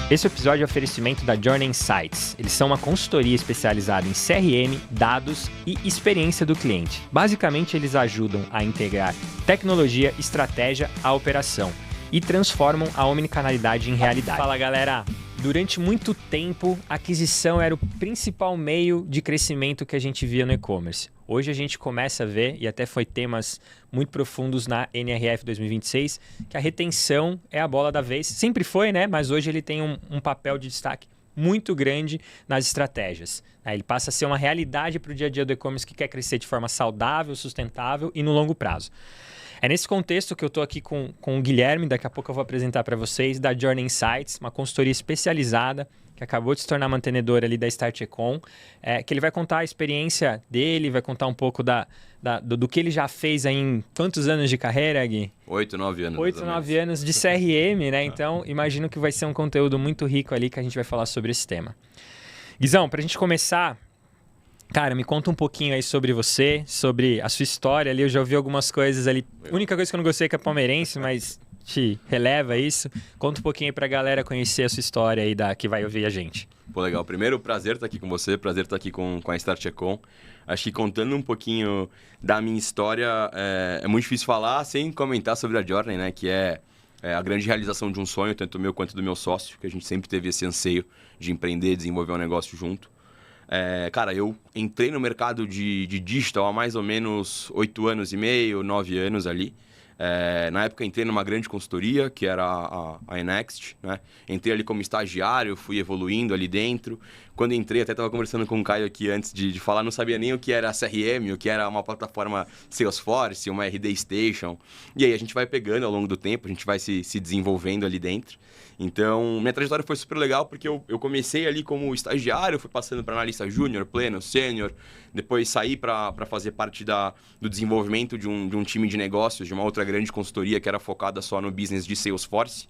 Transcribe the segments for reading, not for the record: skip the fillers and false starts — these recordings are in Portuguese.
Esse episódio é oferecimento da Journey Insights. Eles são uma consultoria especializada em CRM, dados e experiência do cliente. Basicamente, eles ajudam a integrar tecnologia, estratégia à operação e transformam a omnicanalidade em realidade. Fala, galera! Durante muito tempo, a aquisição era o principal meio de crescimento que a gente via no e-commerce. Hoje a gente começa a ver, e até foi temas muito profundos na NRF 2026, que a retenção é a bola da vez. Sempre foi, né? Mas hoje ele tem um papel de destaque muito grande nas estratégias. Ele passa a ser uma realidade para o dia a dia do e-commerce que quer crescer de forma saudável, sustentável e no longo prazo. É nesse contexto que eu estou aqui com o Guilherme, daqui a pouco eu vou apresentar para vocês, da Journey Insights, uma consultoria especializada que acabou de se tornar mantenedora ali da Start Econ, que ele vai contar a experiência dele, vai contar um pouco do que ele já fez aí em quantos anos de carreira, Gui? 8, 9 anos. 8, 9 anos de CRM, né? Então, imagino que vai ser um conteúdo muito rico ali que a gente vai falar sobre esse tema. Guizão, para a gente começar... Cara, me conta um pouquinho aí sobre você, sobre a sua história ali. Eu já ouvi algumas coisas ali. A única coisa que eu não gostei é que é palmeirense, mas te releva isso. Conta um pouquinho aí pra galera conhecer a sua história aí que vai ouvir a gente. Pô, legal. Primeiro, prazer estar aqui com você, prazer estar aqui com a Start Econ. Acho que contando um pouquinho da minha história, é muito difícil falar sem comentar sobre a Journey, né? Que é a grande realização de um sonho, tanto meu quanto do meu sócio, que a gente sempre teve esse anseio de empreender, desenvolver um negócio junto. Cara, eu entrei no mercado de digital há mais ou menos 8 anos e meio, 9 anos ali. Na época entrei numa grande consultoria, que era a Enext, né? Entrei ali como estagiário, fui evoluindo ali dentro. Quando entrei, até estava conversando com o Caio aqui antes de falar, não sabia nem o que era CRM, o que era uma plataforma Salesforce, uma RD Station. E aí a gente vai pegando ao longo do tempo, a gente vai se desenvolvendo ali dentro. Então, minha trajetória foi super legal porque eu comecei ali como estagiário, fui passando para analista júnior, pleno, sênior, depois saí para fazer parte do desenvolvimento de um time de negócios, de uma outra grande consultoria que era focada só no business de Salesforce.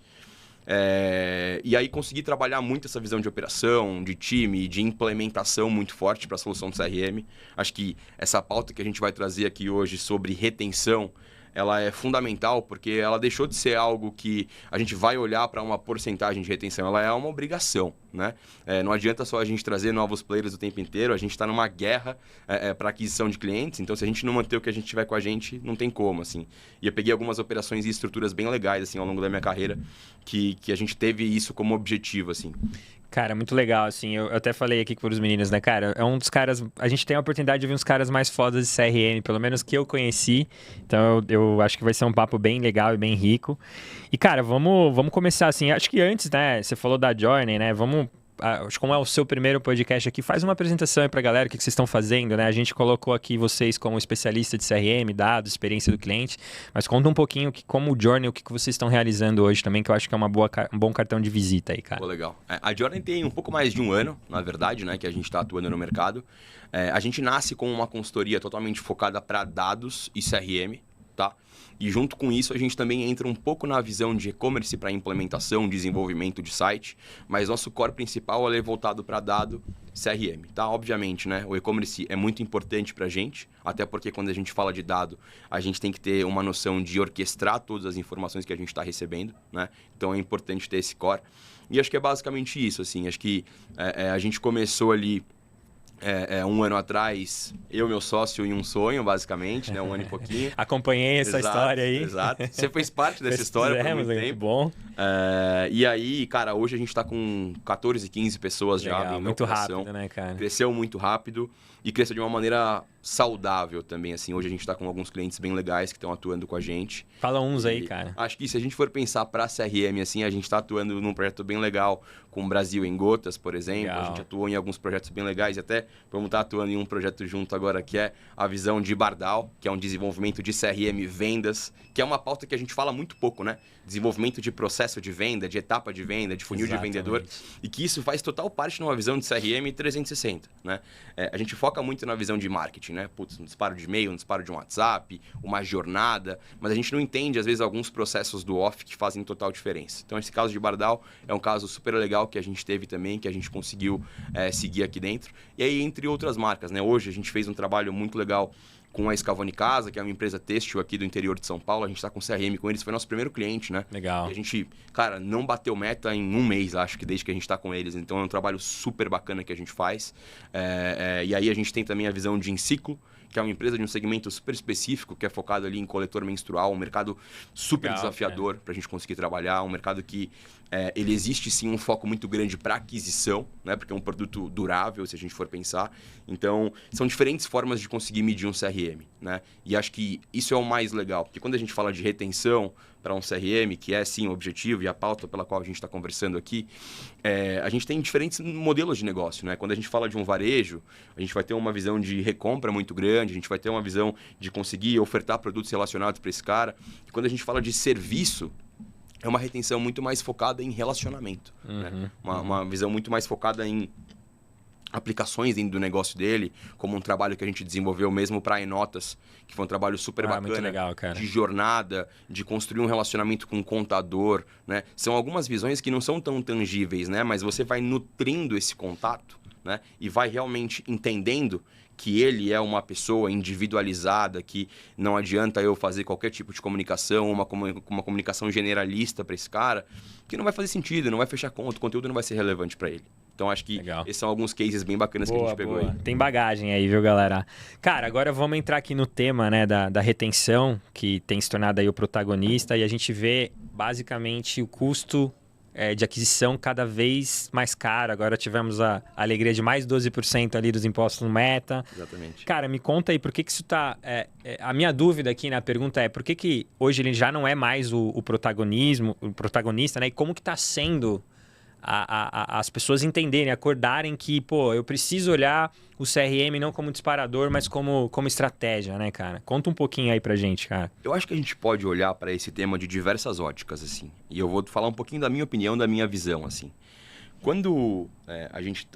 E aí consegui trabalhar muito essa visão de operação, de time, de implementação muito forte para a solução do CRM. Acho que essa pauta que a gente vai trazer aqui hoje sobre retenção, ela é fundamental porque ela deixou de ser algo que a gente vai olhar para uma porcentagem de retenção, ela é uma obrigação, né? Não adianta só a gente trazer novos players o tempo inteiro, a gente está numa guerra para aquisição de clientes, então se a gente não manter o que a gente tiver com a gente, não tem como, assim. E eu peguei algumas operações e estruturas bem legais, assim, ao longo da minha carreira, que a gente teve isso como objetivo, assim. Cara, muito legal, assim, eu até falei aqui para os meninos, né, cara, é um dos caras, a gente tem a oportunidade de ver uns caras mais fodas de CRM, pelo menos que eu conheci, então eu acho que vai ser um papo bem legal e bem rico. E, cara, vamos começar assim, acho que antes, né, você falou da Journey, né, como é o seu primeiro podcast aqui, faz uma apresentação aí pra galera, o que vocês estão fazendo, né? A gente colocou aqui vocês como especialista de CRM, dados, experiência do cliente, mas conta um pouquinho como o Journey, o que vocês estão realizando hoje também, que eu acho que é um bom cartão de visita aí, cara. Pô, legal. A Journey tem um pouco mais de um ano, na verdade, né, que a gente está atuando no mercado. A gente nasce com uma consultoria totalmente focada para dados e CRM, tá? E junto com isso, a gente também entra um pouco na visão de e-commerce para implementação, desenvolvimento de site, mas nosso core principal é voltado para dado CRM, tá? Obviamente, né? O e-commerce é muito importante para a gente, até porque quando a gente fala de dado, a gente tem que ter uma noção de orquestrar todas as informações que a gente está recebendo, né? Então é importante ter esse core. E acho que é basicamente isso, assim. Acho que a gente começou ali... um ano atrás, eu e meu sócio em um sonho, basicamente, né? Um ano e pouquinho. Acompanhei essa história aí. Exato. Você fez parte dessa história por muito tempo. Muito bom. E aí, cara, hoje a gente tá com 14, 15 pessoas legal, já. Muito rápido, né, cara? Cresceu muito rápido e cresceu de uma maneira saudável também, assim. Hoje a gente tá com alguns clientes bem legais que estão atuando com a gente. Fala uns aí, cara. Acho que se a gente for pensar pra CRM, assim, a gente tá atuando num projeto bem legal com o Brasil em Gotas, por exemplo. Legal. A gente atuou em alguns projetos bem legais e até vamos estar atuando em um projeto junto agora que é a visão de Bardal, que é um desenvolvimento de CRM vendas, que é uma pauta que a gente fala muito pouco, né? Desenvolvimento de processo de venda, de etapa de venda, de funil Exatamente. de vendedor. E que isso faz total parte numa visão de CRM 360, né? A gente foca muito na visão de marketing, né? Putz, um disparo de e-mail, um disparo de um WhatsApp, uma jornada, mas a gente não entende, às vezes, alguns processos do off que fazem total diferença. Então, esse caso de Bardal é um caso super legal que a gente teve também, que a gente conseguiu seguir aqui dentro. E aí, entre outras marcas, né? Hoje a gente fez um trabalho muito legal com a Scavone Casa, que é uma empresa têxtil aqui do interior de São Paulo. A gente está com CRM com eles, foi nosso primeiro cliente, né? Legal. E a gente, cara, não bateu meta em um mês, acho que desde que a gente está com eles. Então é um trabalho super bacana que a gente faz. E aí a gente tem também a visão de Enciclo, que é uma empresa de um segmento super específico, que é focado ali em coletor menstrual, um mercado super desafiador para a gente conseguir trabalhar, um mercado que ele existe sim um foco muito grande para aquisição, né? Porque é um produto durável, se a gente for pensar. Então, são diferentes formas de conseguir medir um CRM, né? E acho que isso é o mais legal, porque quando a gente fala de retenção para um CRM, que é sim o objetivo e a pauta pela qual a gente está conversando aqui, a gente tem diferentes modelos de negócio, né? Quando a gente fala de um varejo, a gente vai ter uma visão de recompra muito grande, a gente vai ter uma visão de conseguir ofertar produtos relacionados para esse cara. E quando a gente fala de serviço, é uma retenção muito mais focada em relacionamento, né? Uma visão muito mais focada em aplicações dentro do negócio dele, como um trabalho que a gente desenvolveu mesmo para a Enotas, que foi um trabalho super bacana, muito legal, cara. De jornada, de construir um relacionamento com um contador, né? São algumas visões que não são tão tangíveis, né? Mas você vai nutrindo esse contato, né? E vai realmente entendendo que ele é uma pessoa individualizada, que não adianta eu fazer qualquer tipo de comunicação, uma comunicação generalista para esse cara, que não vai fazer sentido, não vai fechar conta, o conteúdo não vai ser relevante para ele. Então, acho que esses são alguns cases bem bacanas que a gente pegou aí. Tem bagagem aí, viu, galera? Cara, agora vamos entrar aqui no tema, né, da retenção, que tem se tornado aí o protagonista, e a gente vê, basicamente, o custo de aquisição cada vez mais caro. Agora tivemos a alegria de mais 12% ali dos impostos no Meta. Exatamente. Cara, me conta aí, por que isso tá... a minha dúvida aqui na pergunta é, por que hoje ele já não é mais o protagonista, né? E como que tá sendo as pessoas entenderem, acordarem que, pô, eu preciso olhar o CRM não como disparador, mas como estratégia, né, cara? Conta um pouquinho aí pra gente, cara. Eu acho que a gente pode olhar para esse tema de diversas óticas, assim. E eu vou falar um pouquinho da minha opinião, da minha visão, assim. Quando a gente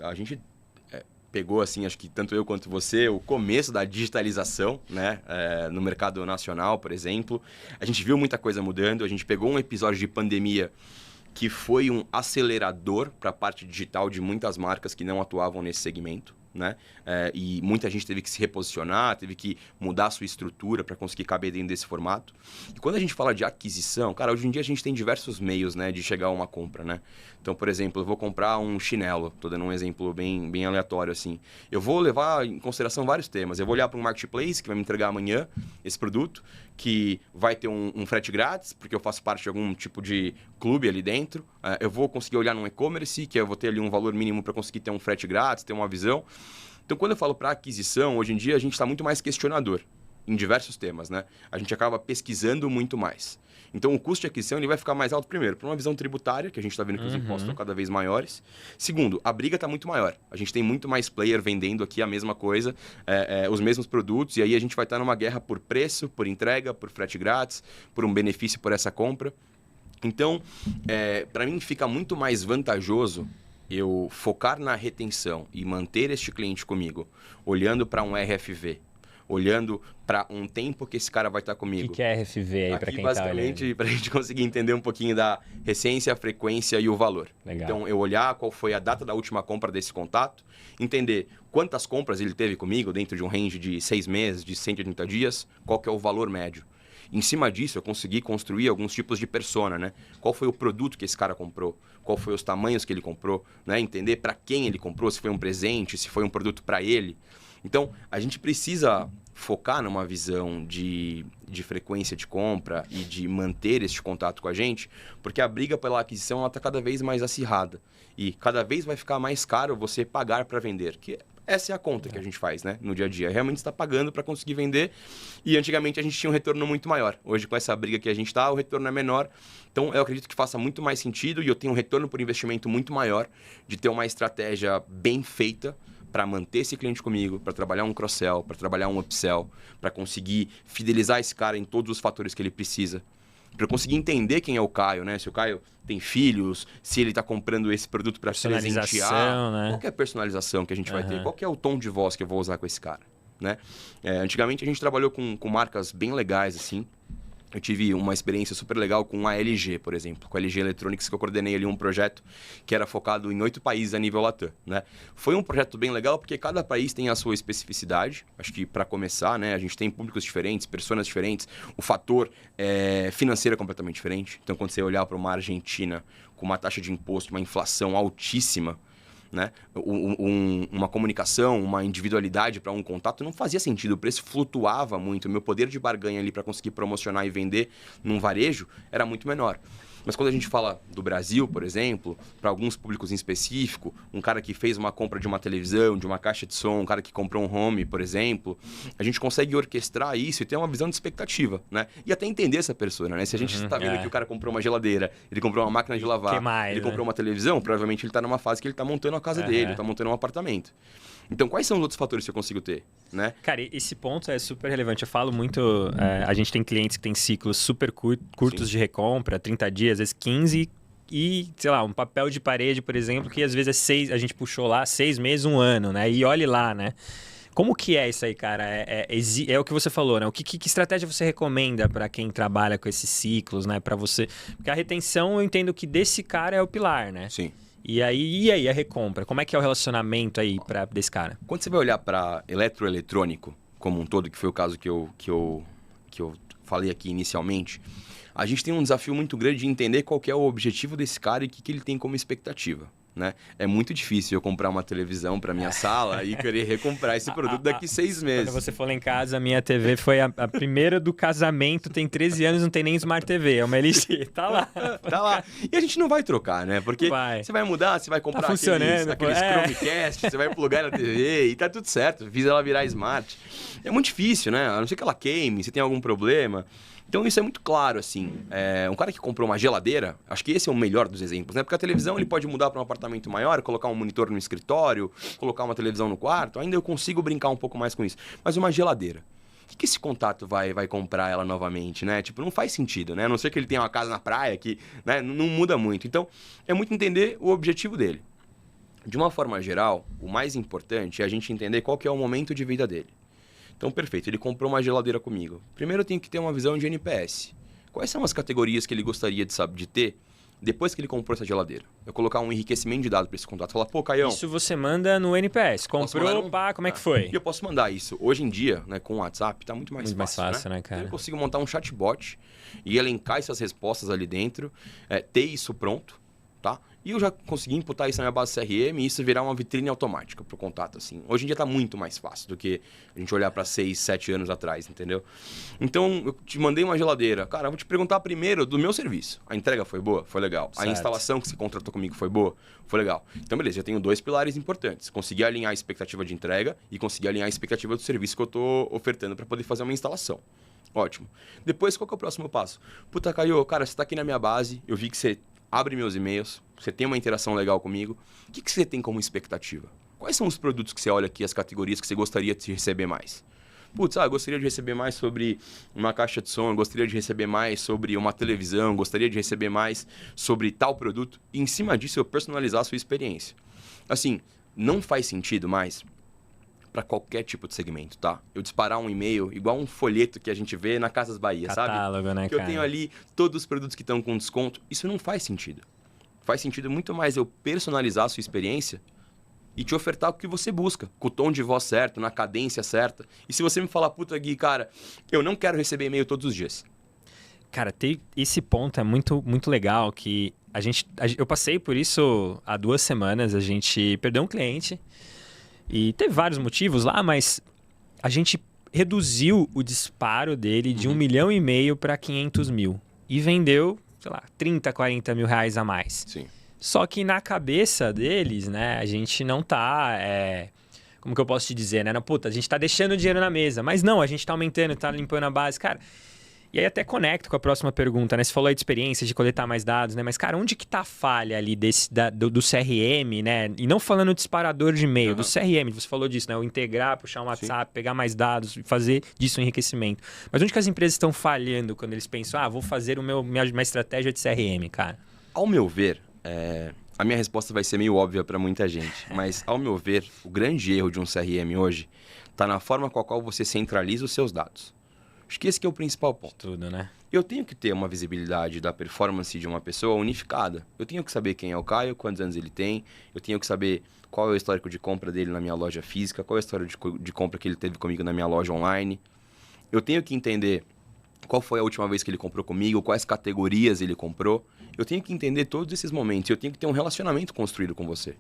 pegou, assim, acho que tanto eu quanto você, o começo da digitalização, né? No mercado nacional, por exemplo, a gente viu muita coisa mudando, a gente pegou um episódio de pandemia que foi um acelerador para a parte digital de muitas marcas que não atuavam nesse segmento, né? E muita gente teve que se reposicionar, teve que mudar a sua estrutura para conseguir caber dentro desse formato. E quando a gente fala de aquisição, cara, hoje em dia a gente tem diversos meios, né, de chegar a uma compra, né? Então, por exemplo, eu vou comprar um chinelo, tô dando um exemplo bem aleatório assim. Eu vou levar em consideração vários temas. Eu vou olhar para um marketplace que vai me entregar amanhã esse produto, que vai ter um frete grátis, porque eu faço parte de algum tipo de clube ali dentro. Eu vou conseguir olhar num e-commerce, que eu vou ter ali um valor mínimo para conseguir ter um frete grátis, ter uma visão. Então, quando eu falo para aquisição, hoje em dia a gente está muito mais questionador em diversos temas, né? A gente acaba pesquisando muito mais. Então, o custo de aquisição ele vai ficar mais alto, primeiro, por uma visão tributária, que a gente está vendo que os impostos estão cada vez maiores. Segundo, a briga está muito maior. A gente tem muito mais player vendendo aqui a mesma coisa, os mesmos produtos, e aí a gente vai estar numa guerra por preço, por entrega, por frete grátis, por um benefício por essa compra. Então, para mim, fica muito mais vantajoso eu focar na retenção e manter este cliente comigo, olhando para um RFV, olhando para um tempo que esse cara vai estar comigo. O que é RFV aí para quem está olhando? Basicamente, para a gente conseguir entender um pouquinho da recência, a frequência e o valor. Legal. Então, eu olhar qual foi a data da última compra desse contato, entender quantas compras ele teve comigo dentro de um range de 6 meses, de 180 dias, qual que é o valor médio. Em cima disso, eu consegui construir alguns tipos de persona, né? Qual foi o produto que esse cara comprou? Qual foi os tamanhos que ele comprou? Né? Entender para quem ele comprou, se foi um presente, se foi um produto para ele. Então, a gente precisa focar numa visão de frequência de compra e de manter esse contato com a gente, porque a briga pela aquisição está cada vez mais acirrada. E cada vez vai ficar mais caro você pagar para vender, que essa é a conta que a gente faz, né, no dia a dia. Realmente está pagando para conseguir vender e antigamente a gente tinha um retorno muito maior. Hoje, com essa briga que a gente está, o retorno é menor. Então, eu acredito que faça muito mais sentido e eu tenho um retorno por investimento muito maior de ter uma estratégia bem feita para manter esse cliente comigo, para trabalhar um cross-sell, para trabalhar um upsell, para conseguir fidelizar esse cara em todos os fatores que ele precisa. Para eu conseguir entender quem é o Caio, né? Se o Caio tem filhos, se ele está comprando esse produto para presentear. Né? Qual que é a personalização que a gente vai ter? Qual que é o tom de voz que eu vou usar com esse cara? Né? Antigamente a gente trabalhou com marcas bem legais, assim, Eu tive uma experiência super legal com a LG, por exemplo, com a LG Electronics, que eu coordenei ali um projeto que era focado em 8 países a nível Latam, né? Foi um projeto bem legal porque cada país tem a sua especificidade. Acho que para começar, né, a gente tem públicos diferentes, personas diferentes, o fator financeiro é completamente diferente. Então, quando você olhar para uma Argentina com uma taxa de imposto, uma inflação altíssima, né? Uma comunicação, uma individualidade para um contato não fazia sentido, o preço flutuava muito, o meu poder de barganha ali para conseguir promocionar e vender num varejo era muito menor. Mas quando a gente fala do Brasil, por exemplo, para alguns públicos em específico, um cara que fez uma compra de uma televisão, de uma caixa de som, um cara que comprou um home, por exemplo, a gente consegue orquestrar isso e ter uma visão de expectativa, né? E até entender essa pessoa, né? Se a gente está vendo que o cara comprou uma geladeira, ele comprou uma máquina de lavar, ele comprou uma televisão, provavelmente ele está numa fase que ele está montando a casa dele, está montando um apartamento. Então, quais são os outros fatores que eu consigo ter, né? Cara, esse ponto é super relevante. Eu falo muito... a gente tem clientes que têm ciclos super curtos de recompra, 30 dias, às vezes 15, e, sei lá, um papel de parede, por exemplo, que às vezes é 6... A gente puxou lá 6 meses, 1 ano, né? E olhe lá, né? Como que é isso aí, cara? É o que você falou, né? Que estratégia você recomenda para quem trabalha com esses ciclos, né? Para você... Porque a retenção, eu entendo que desse cara é o pilar, né? Sim. E aí a recompra? Como é que é o relacionamento aí desse cara? Quando você vai olhar para eletroeletrônico como um todo, que foi o caso que eu falei aqui inicialmente, a gente tem um desafio muito grande de entender qual que é o objetivo desse cara e o que ele tem como expectativa. Né? É muito difícil eu comprar uma televisão para minha sala e querer recomprar esse produto daqui 6 meses. Quando você for lá em casa, a minha TV foi a primeira do casamento, tem 13 anos, não tem nem Smart TV, é uma LG, tá lá. Tá lá. E a gente não vai trocar, né? Porque você vai mudar, você vai comprar aqueles Chromecast, você vai plugar na TV e tá tudo certo, fiz ela virar Smart. É muito difícil, né? A não ser que ela queime, se tem algum problema. Então isso é muito claro, assim. Um cara que comprou uma geladeira, acho que esse é o melhor dos exemplos, né? Porque a televisão ele pode mudar para um apartamento maior, colocar um monitor no escritório, colocar uma televisão no quarto, ainda eu consigo brincar um pouco mais com isso. Mas uma geladeira, o que esse contato vai comprar ela novamente, né? Tipo, não faz sentido, né? A não ser que ele tenha uma casa na praia, que, né, não muda muito. Então, é muito entender o objetivo dele. De uma forma geral, o mais importante é a gente entender qual que é o momento de vida dele. Então, perfeito, ele comprou uma geladeira comigo. Primeiro eu tenho que ter uma visão de NPS. Quais são as categorias que ele gostaria de ter depois que ele comprou essa geladeira? Eu colocar um enriquecimento de dados para esse contrato. Falar, pô, Caião... Isso você manda no NPS. Comprou, pá, como é que foi? E eu posso mandar isso. Hoje em dia, né, com o WhatsApp, tá muito mais fácil, né, cara? Então, eu consigo montar um chatbot e elencar essas respostas ali dentro, ter isso pronto, tá? E eu já consegui imputar isso na minha base CRM e isso virar uma vitrine automática para o contato, assim. Hoje em dia está muito mais fácil do que a gente olhar para 6, 7 anos atrás, entendeu? Então, eu te mandei uma geladeira. Cara, eu vou te perguntar primeiro do meu serviço. A entrega foi boa? Foi legal. Certo. A instalação que você contratou comigo foi boa? Foi legal. Então, beleza, já tenho 2 pilares importantes. Conseguir alinhar a expectativa de entrega e conseguir alinhar a expectativa do serviço que eu estou ofertando para poder fazer uma instalação. Ótimo. Depois, qual que é o próximo passo? Puta, Caio, cara, você está aqui na minha base, eu vi que você abre meus e-mails, você tem uma interação legal comigo. O que você tem como expectativa? Quais são os produtos que você olha aqui, as categorias que você gostaria de receber mais? Putz, eu gostaria de receber mais sobre uma caixa de som, eu gostaria de receber mais sobre uma televisão, gostaria de receber mais sobre tal produto. E em cima disso eu personalizar a sua experiência. Assim, não faz sentido mais para qualquer tipo de segmento, tá? Eu disparar um e-mail igual um folheto que a gente vê na Casas Bahia, catálogo, sabe? Né, que eu tenho ali todos os produtos que estão com desconto. Isso não faz sentido. Faz sentido muito mais eu personalizar a sua experiência e te ofertar o que você busca, com o tom de voz certo, na cadência certa. E se você me falar, puta, Gui, cara, eu não quero receber e-mail todos os dias. Cara, esse ponto é muito, muito legal, que eu passei por isso há 2 semanas, a gente perdeu um cliente. E teve vários motivos lá, mas a gente reduziu o disparo dele de 1,5 milhão para 500 mil. E vendeu, sei lá, 30, 40 mil reais a mais. Sim. Só que na cabeça deles, né, a gente não tá... como que eu posso te dizer, né? Puta, a gente tá deixando o dinheiro na mesa. Mas não, a gente tá aumentando, tá limpando a base. Cara... E aí até conecto com a próxima pergunta, né? Você falou aí de experiência, de coletar mais dados, né? Mas, cara, onde que tá a falha ali do CRM, né? E não falando do disparador de e-mail, do CRM, você falou disso, né? O integrar, puxar um WhatsApp, pegar mais dados e fazer disso um enriquecimento. Mas onde que as empresas estão falhando quando eles pensam, vou fazer minha estratégia de CRM, cara? Ao meu ver, a minha resposta vai ser meio óbvia para muita gente, mas, ao meu ver, o grande erro de um CRM hoje está na forma com a qual você centraliza os seus dados. Acho que esse que é o principal ponto. Tudo, né? Eu tenho que ter uma visibilidade da performance de uma pessoa unificada. Eu tenho que saber quem é o Caio, quantos anos ele tem. Eu tenho que saber qual é o histórico de compra dele na minha loja física, qual é a história de compra que ele teve comigo na minha loja online. Eu tenho que entender qual foi a última vez que ele comprou comigo, quais categorias ele comprou. Eu tenho que entender todos esses momentos. Eu tenho que ter um relacionamento construído com você.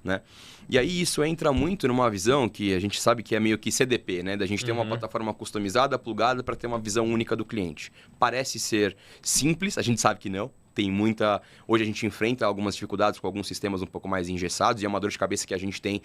Né? E aí isso entra muito numa visão que a gente sabe que é meio que CDP, né? Da gente ter uma plataforma customizada, plugada para ter uma visão única do cliente. Parece ser simples, a gente sabe que não. Tem muita... Hoje a gente enfrenta algumas dificuldades com alguns sistemas um pouco mais engessados e é uma dor de cabeça que a gente tem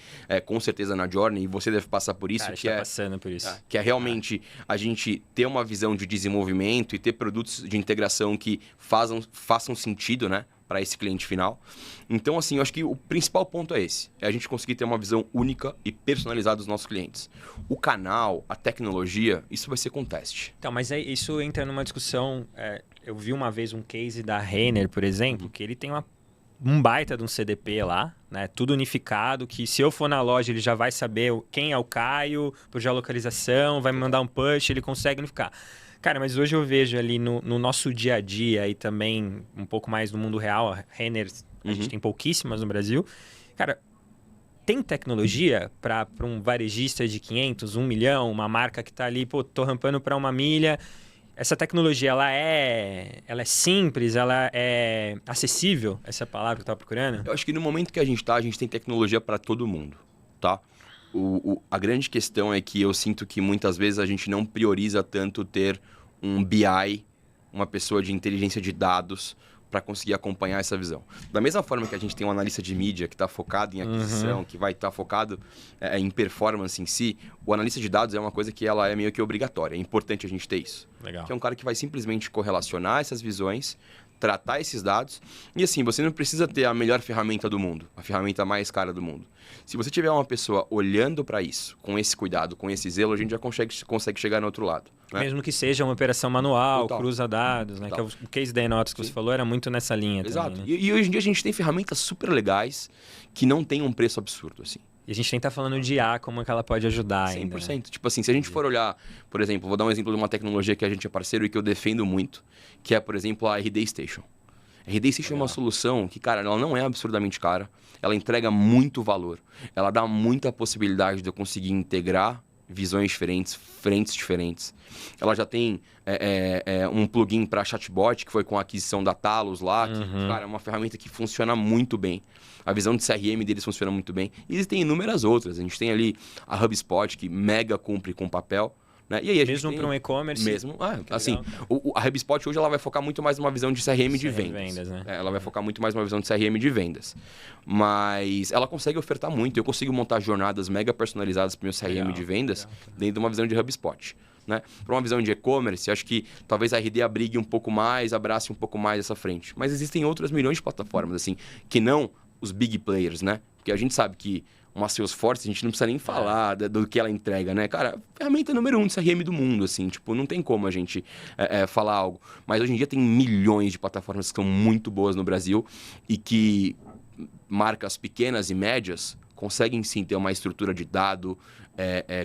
com certeza na Journey e você deve passar por isso. Cara, que passando por isso. Que é realmente a gente ter uma visão de desenvolvimento e ter produtos de integração que façam sentido, né? Para esse cliente final. Então, assim, eu acho que o principal ponto é esse. É a gente conseguir ter uma visão única e personalizada dos nossos clientes. O canal, a tecnologia, isso vai ser com teste. Então, mas aí isso entra numa discussão... eu vi uma vez um case da Renner, por exemplo, que ele tem um baita de um CDP lá, né? Tudo unificado, que se eu for na loja, ele já vai saber quem é o Caio, por geolocalização, vai me mandar um push, ele consegue unificar. Cara, mas hoje eu vejo ali no nosso dia a dia e também um pouco mais no mundo real, a Renner, a gente tem pouquíssimas no Brasil. Cara, tem tecnologia para um varejista de 500, 1 milhão, uma marca que está ali, pô, tô rampando para 1 milha. Essa tecnologia, ela é simples, ela é acessível? Essa é a palavra que eu estava procurando? Eu acho que no momento que a gente tem tecnologia para todo mundo, tá? A grande questão é que eu sinto que muitas vezes a gente não prioriza tanto ter um BI, uma pessoa de inteligência de dados, para conseguir acompanhar essa visão. Da mesma forma que a gente tem um analista de mídia que está focado em aquisição, que vai estar focado em performance em si, o analista de dados é uma coisa que ela é meio que obrigatória. É importante a gente ter isso. Legal. Que é um cara que vai simplesmente correlacionar essas visões, tratar esses dados. E assim, você não precisa ter a melhor ferramenta do mundo, a ferramenta mais cara do mundo. Se você tiver uma pessoa olhando para isso, com esse cuidado, com esse zelo, a gente já consegue chegar no outro lado. Né? Mesmo que seja uma operação manual, Total. cruza dados, né? Total. Que é o case da Enox que você falou era muito nessa linha. Exato. Também, né? E hoje em dia a gente tem ferramentas super legais que não têm um preço absurdo, assim. E a gente nem tá falando de IA, como é que ela pode ajudar 100%. ainda. Né? Tipo assim, se a gente for olhar, por exemplo, vou dar um exemplo de uma tecnologia que a gente é parceiro e que eu defendo muito, que é, por exemplo, a RD Station. A RD Station é uma solução que, cara, ela não é absurdamente cara, ela entrega muito valor, ela dá muita possibilidade de eu conseguir integrar visões diferentes, frentes diferentes. Ela já tem um plugin para chatbot, que foi com a aquisição da Talos lá, que, cara, é uma ferramenta que funciona muito bem. A visão de CRM deles funciona muito bem. E existem inúmeras outras. A gente tem ali a HubSpot, que mega cumpre com papel. Né? E aí mesmo para um e-commerce? Mesmo. Assim, a HubSpot hoje ela vai focar muito mais numa visão de CRM de vendas. Né? Ela vai focar muito mais numa visão de CRM de vendas. Mas ela consegue ofertar muito. Eu consigo montar jornadas mega personalizadas para o meu CRM de vendas dentro de uma visão de HubSpot. Né? Para uma visão de e-commerce, acho que talvez a RD abrigue um pouco mais, abrace um pouco mais essa frente. Mas existem outras milhões de plataformas, assim, que não os big players, né? Porque a gente sabe que uma Salesforce, a gente não precisa nem falar do que ela entrega, né? Cara, ferramenta número 1 de CRM do mundo, assim. Tipo, não tem como a gente falar algo. Mas hoje em dia tem milhões de plataformas que são muito boas no Brasil e que marcas pequenas e médias conseguem sim ter uma estrutura de dado,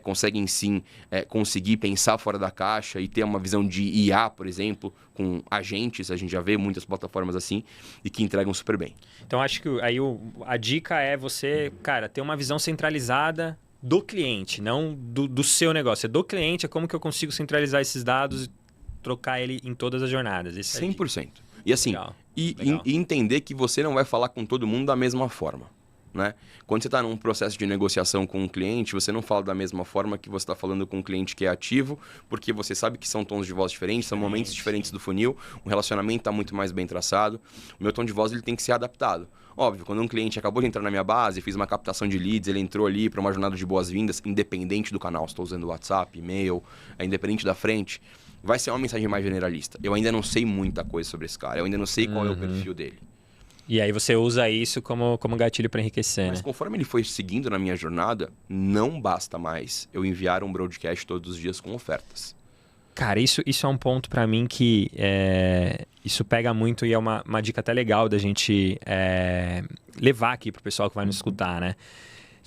conseguem sim conseguir pensar fora da caixa e ter uma visão de IA, por exemplo, com agentes, a gente já vê muitas plataformas assim, e que entregam super bem. Então, acho que aí a dica é você, cara, ter uma visão centralizada do cliente, não do seu negócio. É do cliente, é como que eu consigo centralizar esses dados e trocar ele em todas as jornadas. Esse 100%. E assim, Legal. E entender que você não vai falar com todo mundo da mesma forma. Né? Quando você está num processo de negociação com um cliente, você não fala da mesma forma que você está falando com um cliente que é ativo, porque você sabe que são tons de voz diferentes, são momentos diferentes do funil, o relacionamento está muito mais bem traçado. O meu tom de voz ele tem que ser adaptado. Óbvio, quando um cliente acabou de entrar na minha base, fiz uma captação de leads, ele entrou ali para uma jornada de boas-vindas, independente do canal, estou usando WhatsApp, e-mail, independente da frente, vai ser uma mensagem mais generalista. Eu ainda não sei muita coisa sobre esse cara, eu ainda não sei qual é o perfil dele. E aí você usa isso como gatilho para enriquecer, Mas né? conforme ele foi seguindo na minha jornada, não basta mais eu enviar um broadcast todos os dias com ofertas. Cara, isso é um ponto para mim que isso pega muito e é uma dica até legal da gente levar aqui pro pessoal que vai nos escutar, né?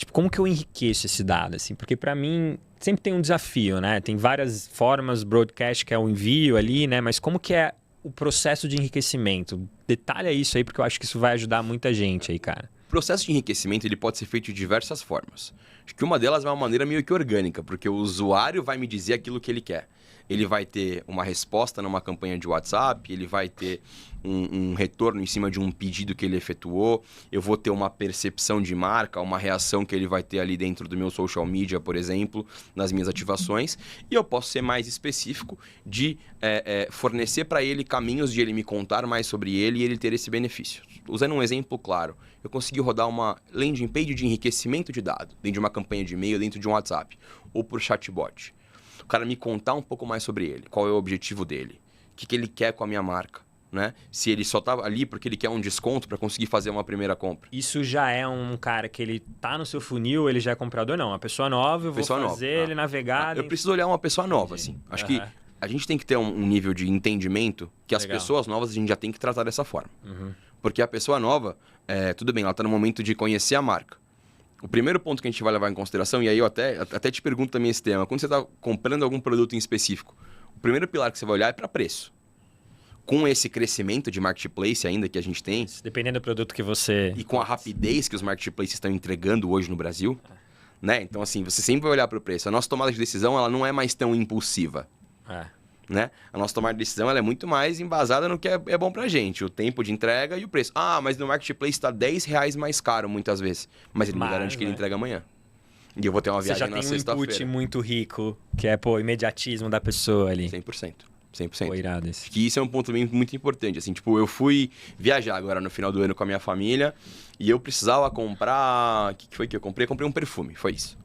Tipo, como que eu enriqueço esse dado, assim? Porque para mim sempre tem um desafio, né? Tem várias formas, broadcast que é o envio ali, né? Mas como que é o processo de enriquecimento? Detalha isso aí, porque eu acho que isso vai ajudar muita gente aí, cara. O processo de enriquecimento ele pode ser feito de diversas formas. Acho que uma delas é uma maneira meio que orgânica, porque o usuário vai me dizer aquilo que ele quer. Ele vai ter uma resposta numa campanha de WhatsApp, ele vai ter um retorno em cima de um pedido que ele efetuou, eu vou ter uma percepção de marca, uma reação que ele vai ter ali dentro do meu social media, por exemplo, nas minhas ativações, e eu posso ser mais específico de fornecer para ele caminhos de ele me contar mais sobre ele e ele ter esse benefício. Usando um exemplo claro, eu consegui rodar uma landing page de enriquecimento de dado dentro de uma campanha de e-mail, dentro de um WhatsApp, ou por chatbot. O cara me contar um pouco mais sobre ele, qual é o objetivo dele, o que ele quer com a minha marca, né? Se ele só tá ali porque ele quer um desconto para conseguir fazer uma primeira compra. Isso já é um cara que ele tá no seu funil, ele já é comprador? Não, uma pessoa nova, eu vou fazer ele navegar... Eu preciso olhar uma pessoa nova, assim. Acho que a gente tem que ter um nível de entendimento que as pessoas novas a gente já tem que tratar dessa forma. Porque a pessoa nova, tudo bem, ela tá no momento de conhecer a marca. O primeiro ponto que a gente vai levar em consideração, e aí eu até te pergunto também esse tema, quando você está comprando algum produto em específico, o primeiro pilar que você vai olhar é para preço. Com esse crescimento de marketplace ainda que a gente tem... Dependendo do produto que você... E com a rapidez que os marketplaces estão entregando hoje no Brasil, né? Então, assim, você sempre vai olhar para o preço. A nossa tomada de decisão, ela não é mais tão impulsiva. Né? A nossa tomada de decisão ela é muito mais embasada no que é bom pra gente, o tempo de entrega e o preço. Ah, mas no marketplace está R$10 mais caro muitas vezes, mas ele me garante que ele entrega amanhã. E eu vou ter uma viagem na sexta-feira. Você já tem um input muito rico, que é, imediatismo da pessoa ali. 100%. Pô, irado esse. Acho que isso é um ponto muito importante, assim, tipo, eu fui viajar agora no final do ano com a minha família e eu precisava comprar... O que foi que eu comprei? Eu comprei um perfume, foi isso.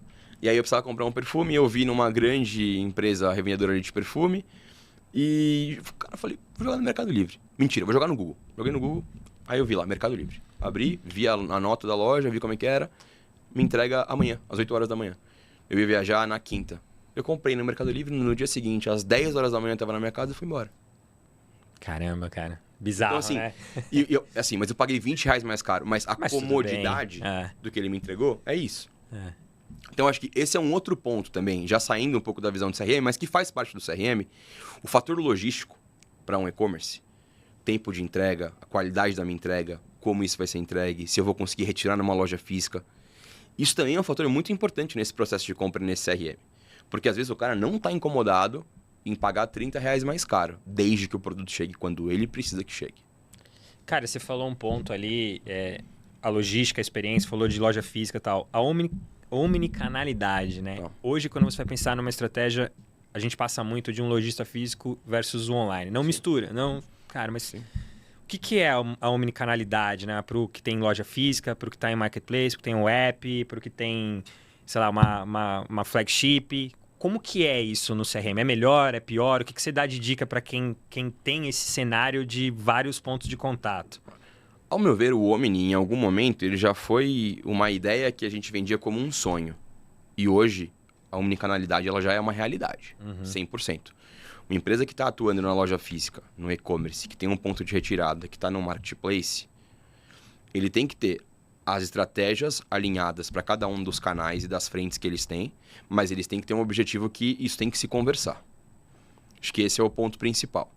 E aí eu precisava comprar um perfume, eu vi numa grande empresa revendedora de perfume. E, cara, eu falei, vou jogar no Mercado Livre. Mentira, vou jogar no Google. Joguei no Google, aí eu vi lá, Mercado Livre. Abri, vi a nota da loja, vi como é que era. Me entrega amanhã, às 8 horas da manhã. Eu ia viajar na quinta. Eu comprei no Mercado Livre, no dia seguinte, às 10 horas da manhã eu tava na minha casa e fui embora. Caramba, cara. Bizarro, então, assim, né? assim, mas eu paguei R$20 mais caro. Mas a comodidade do que ele me entregou é isso. Então, acho que esse é um outro ponto também, já saindo um pouco da visão de CRM, mas que faz parte do CRM, o fator logístico para um e-commerce, tempo de entrega, a qualidade da minha entrega, como isso vai ser entregue, se eu vou conseguir retirar numa loja física. Isso também é um fator muito importante nesse processo de compra nesse CRM. Porque às vezes o cara não está incomodado em pagar R$30 mais caro, desde que o produto chegue quando ele precisa que chegue. Cara, você falou um ponto ali, a logística, a experiência, falou de loja física e tal. A omnicanalidade, né? Hoje, quando você vai pensar numa estratégia, a gente passa muito de um lojista físico versus o online. Não mistura, não... Cara, mas o que é a omnicanalidade, né? Para o que tem loja física, para o que está em marketplace, para o que tem um app, para o que tem, sei lá, uma flagship. Como que é isso no CRM? É melhor? É pior? O que você dá de dica para quem tem esse cenário de vários pontos de contato? Ao meu ver, o Omni, em algum momento, ele já foi uma ideia que a gente vendia como um sonho. E hoje, a omnicanalidade ela já é uma realidade, 100%. Uma empresa que está atuando na loja física, no e-commerce, que tem um ponto de retirada, que está no marketplace, ele tem que ter as estratégias alinhadas para cada um dos canais e das frentes que eles têm, mas eles têm que ter um objetivo que isso tem que se conversar. Acho que esse é o ponto principal.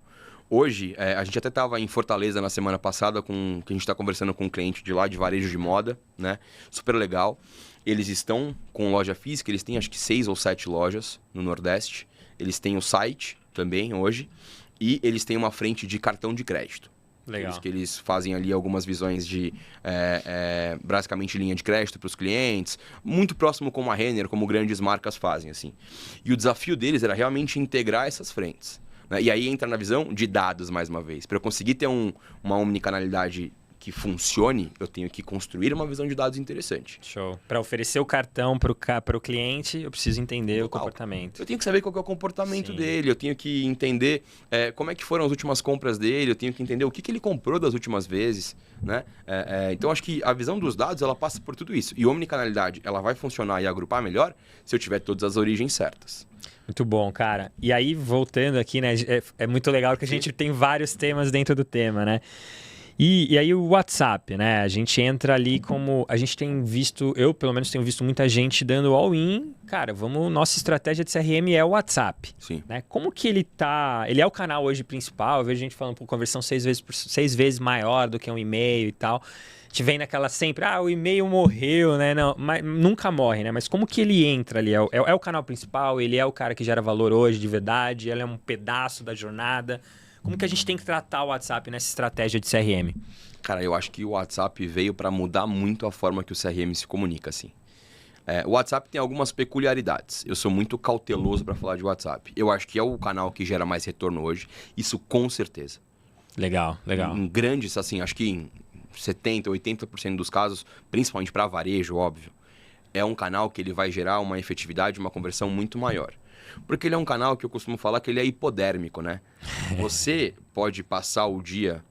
Hoje, a gente até estava em Fortaleza na semana passada, que a gente está conversando com um cliente de lá, de varejo de moda, né? Super legal. Eles estão com loja física, eles têm acho que 6 ou 7 lojas no Nordeste. Eles têm o site também hoje e eles têm uma frente de cartão de crédito. Legal. Que eles fazem ali algumas visões de, basicamente, linha de crédito para os clientes, muito próximo como a Renner, como grandes marcas fazem, assim. E o desafio deles era realmente integrar essas frentes. E aí entra na visão de dados, mais uma vez. Para eu conseguir ter uma omnicanalidade que funcione, eu tenho que construir uma visão de dados interessante. Show. Para oferecer o cartão para o cliente, eu preciso entender o comportamento. Eu tenho que saber qual que é o comportamento dele, eu tenho que entender como é que foram as últimas compras dele, eu tenho que entender o que ele comprou das últimas vezes, né? Então, acho que a visão dos dados, ela passa por tudo isso. E a omnicanalidade, ela vai funcionar e agrupar melhor se eu tiver todas as origens certas. Muito bom, cara. E aí, voltando aqui, né? É muito legal que a gente tem vários temas dentro do tema, né? E aí o WhatsApp, né? A gente entra ali como... A gente tem visto... Eu, pelo menos, tenho visto muita gente dando all-in. Cara, nossa estratégia de CRM é o WhatsApp. Sim. Né? Como que ele tá... Ele é o canal hoje principal. Eu vejo gente falando, por conversão 6 vezes maior do que um e-mail e tal. A gente vem naquela sempre... o e-mail morreu, né? Não, mas nunca morre, né? Mas como que ele entra ali? É o canal principal? Ele é o cara que gera valor hoje, de verdade? Ele é um pedaço da jornada? Como que a gente tem que tratar o WhatsApp nessa estratégia de CRM? Cara, eu acho que o WhatsApp veio para mudar muito a forma que o CRM se comunica, assim. O WhatsApp tem algumas peculiaridades. Eu sou muito cauteloso para falar de WhatsApp. Eu acho que é o canal que gera mais retorno hoje. Isso com certeza. Legal. Em grandes, assim, acho que em 70%, 80% dos casos, principalmente para varejo, óbvio, é um canal que ele vai gerar uma efetividade, uma conversão muito maior. Porque ele é um canal que eu costumo falar que ele é hipodérmico, né? Você pode passar o dia,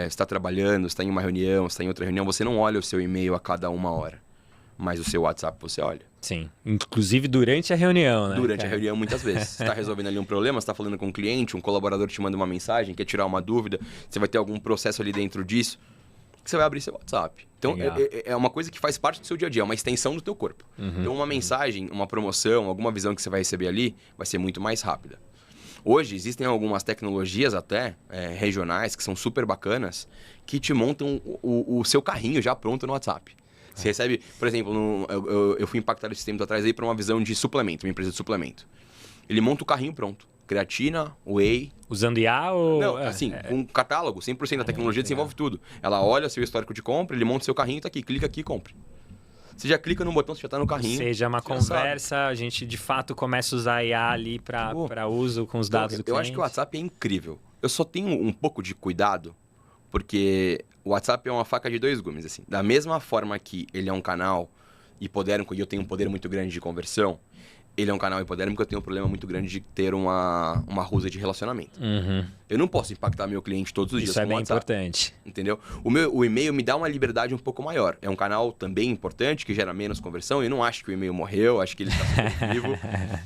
está trabalhando, está em uma reunião, está em outra reunião, você não olha o seu e-mail a cada 1 hora. Mas o seu WhatsApp você olha. Sim, inclusive durante a reunião, né? Durante a reunião, muitas vezes. Você está resolvendo ali um problema, você está falando com um cliente, um colaborador te manda uma mensagem, quer tirar uma dúvida, você vai ter algum processo ali dentro disso, que você vai abrir seu WhatsApp. Então, é uma coisa que faz parte do seu dia a dia, é uma extensão do teu corpo. Então, uma mensagem, uma promoção, alguma visão que você vai receber ali, vai ser muito mais rápida. Hoje, existem algumas tecnologias até regionais, que são super bacanas, que te montam o seu carrinho já pronto no WhatsApp. Você recebe, por exemplo, eu fui impactado esses tempos atrás aí para uma visão de suplemento, uma empresa de suplemento. Ele monta o carrinho pronto. Creatina, whey... Usando IA ou... Não, assim, com um catálogo, 100% da tecnologia desenvolve tudo. Ela olha seu histórico de compra, ele monta seu carrinho e tá aqui, clica aqui e compre. Você já clica no botão, você já tá no carrinho. Ou seja, uma conversa, a gente de fato começa a usar IA ali para uso com os dados do cliente. Eu acho que o WhatsApp é incrível. Eu só tenho um pouco de cuidado, porque o WhatsApp é uma faca de 2 gumes, assim. Da mesma forma que ele é um canal hipodérmico e eu tenho um poder muito grande de conversão, ele é um canal hipodérmico, eu tenho um problema muito grande de ter uma rusa de relacionamento. Eu não posso impactar meu cliente todos os dias com o WhatsApp. Isso é bem importante. Entendeu? O e-mail me dá uma liberdade um pouco maior. É um canal também importante, que gera menos conversão. Eu não acho que o e-mail morreu, acho que ele está super vivo.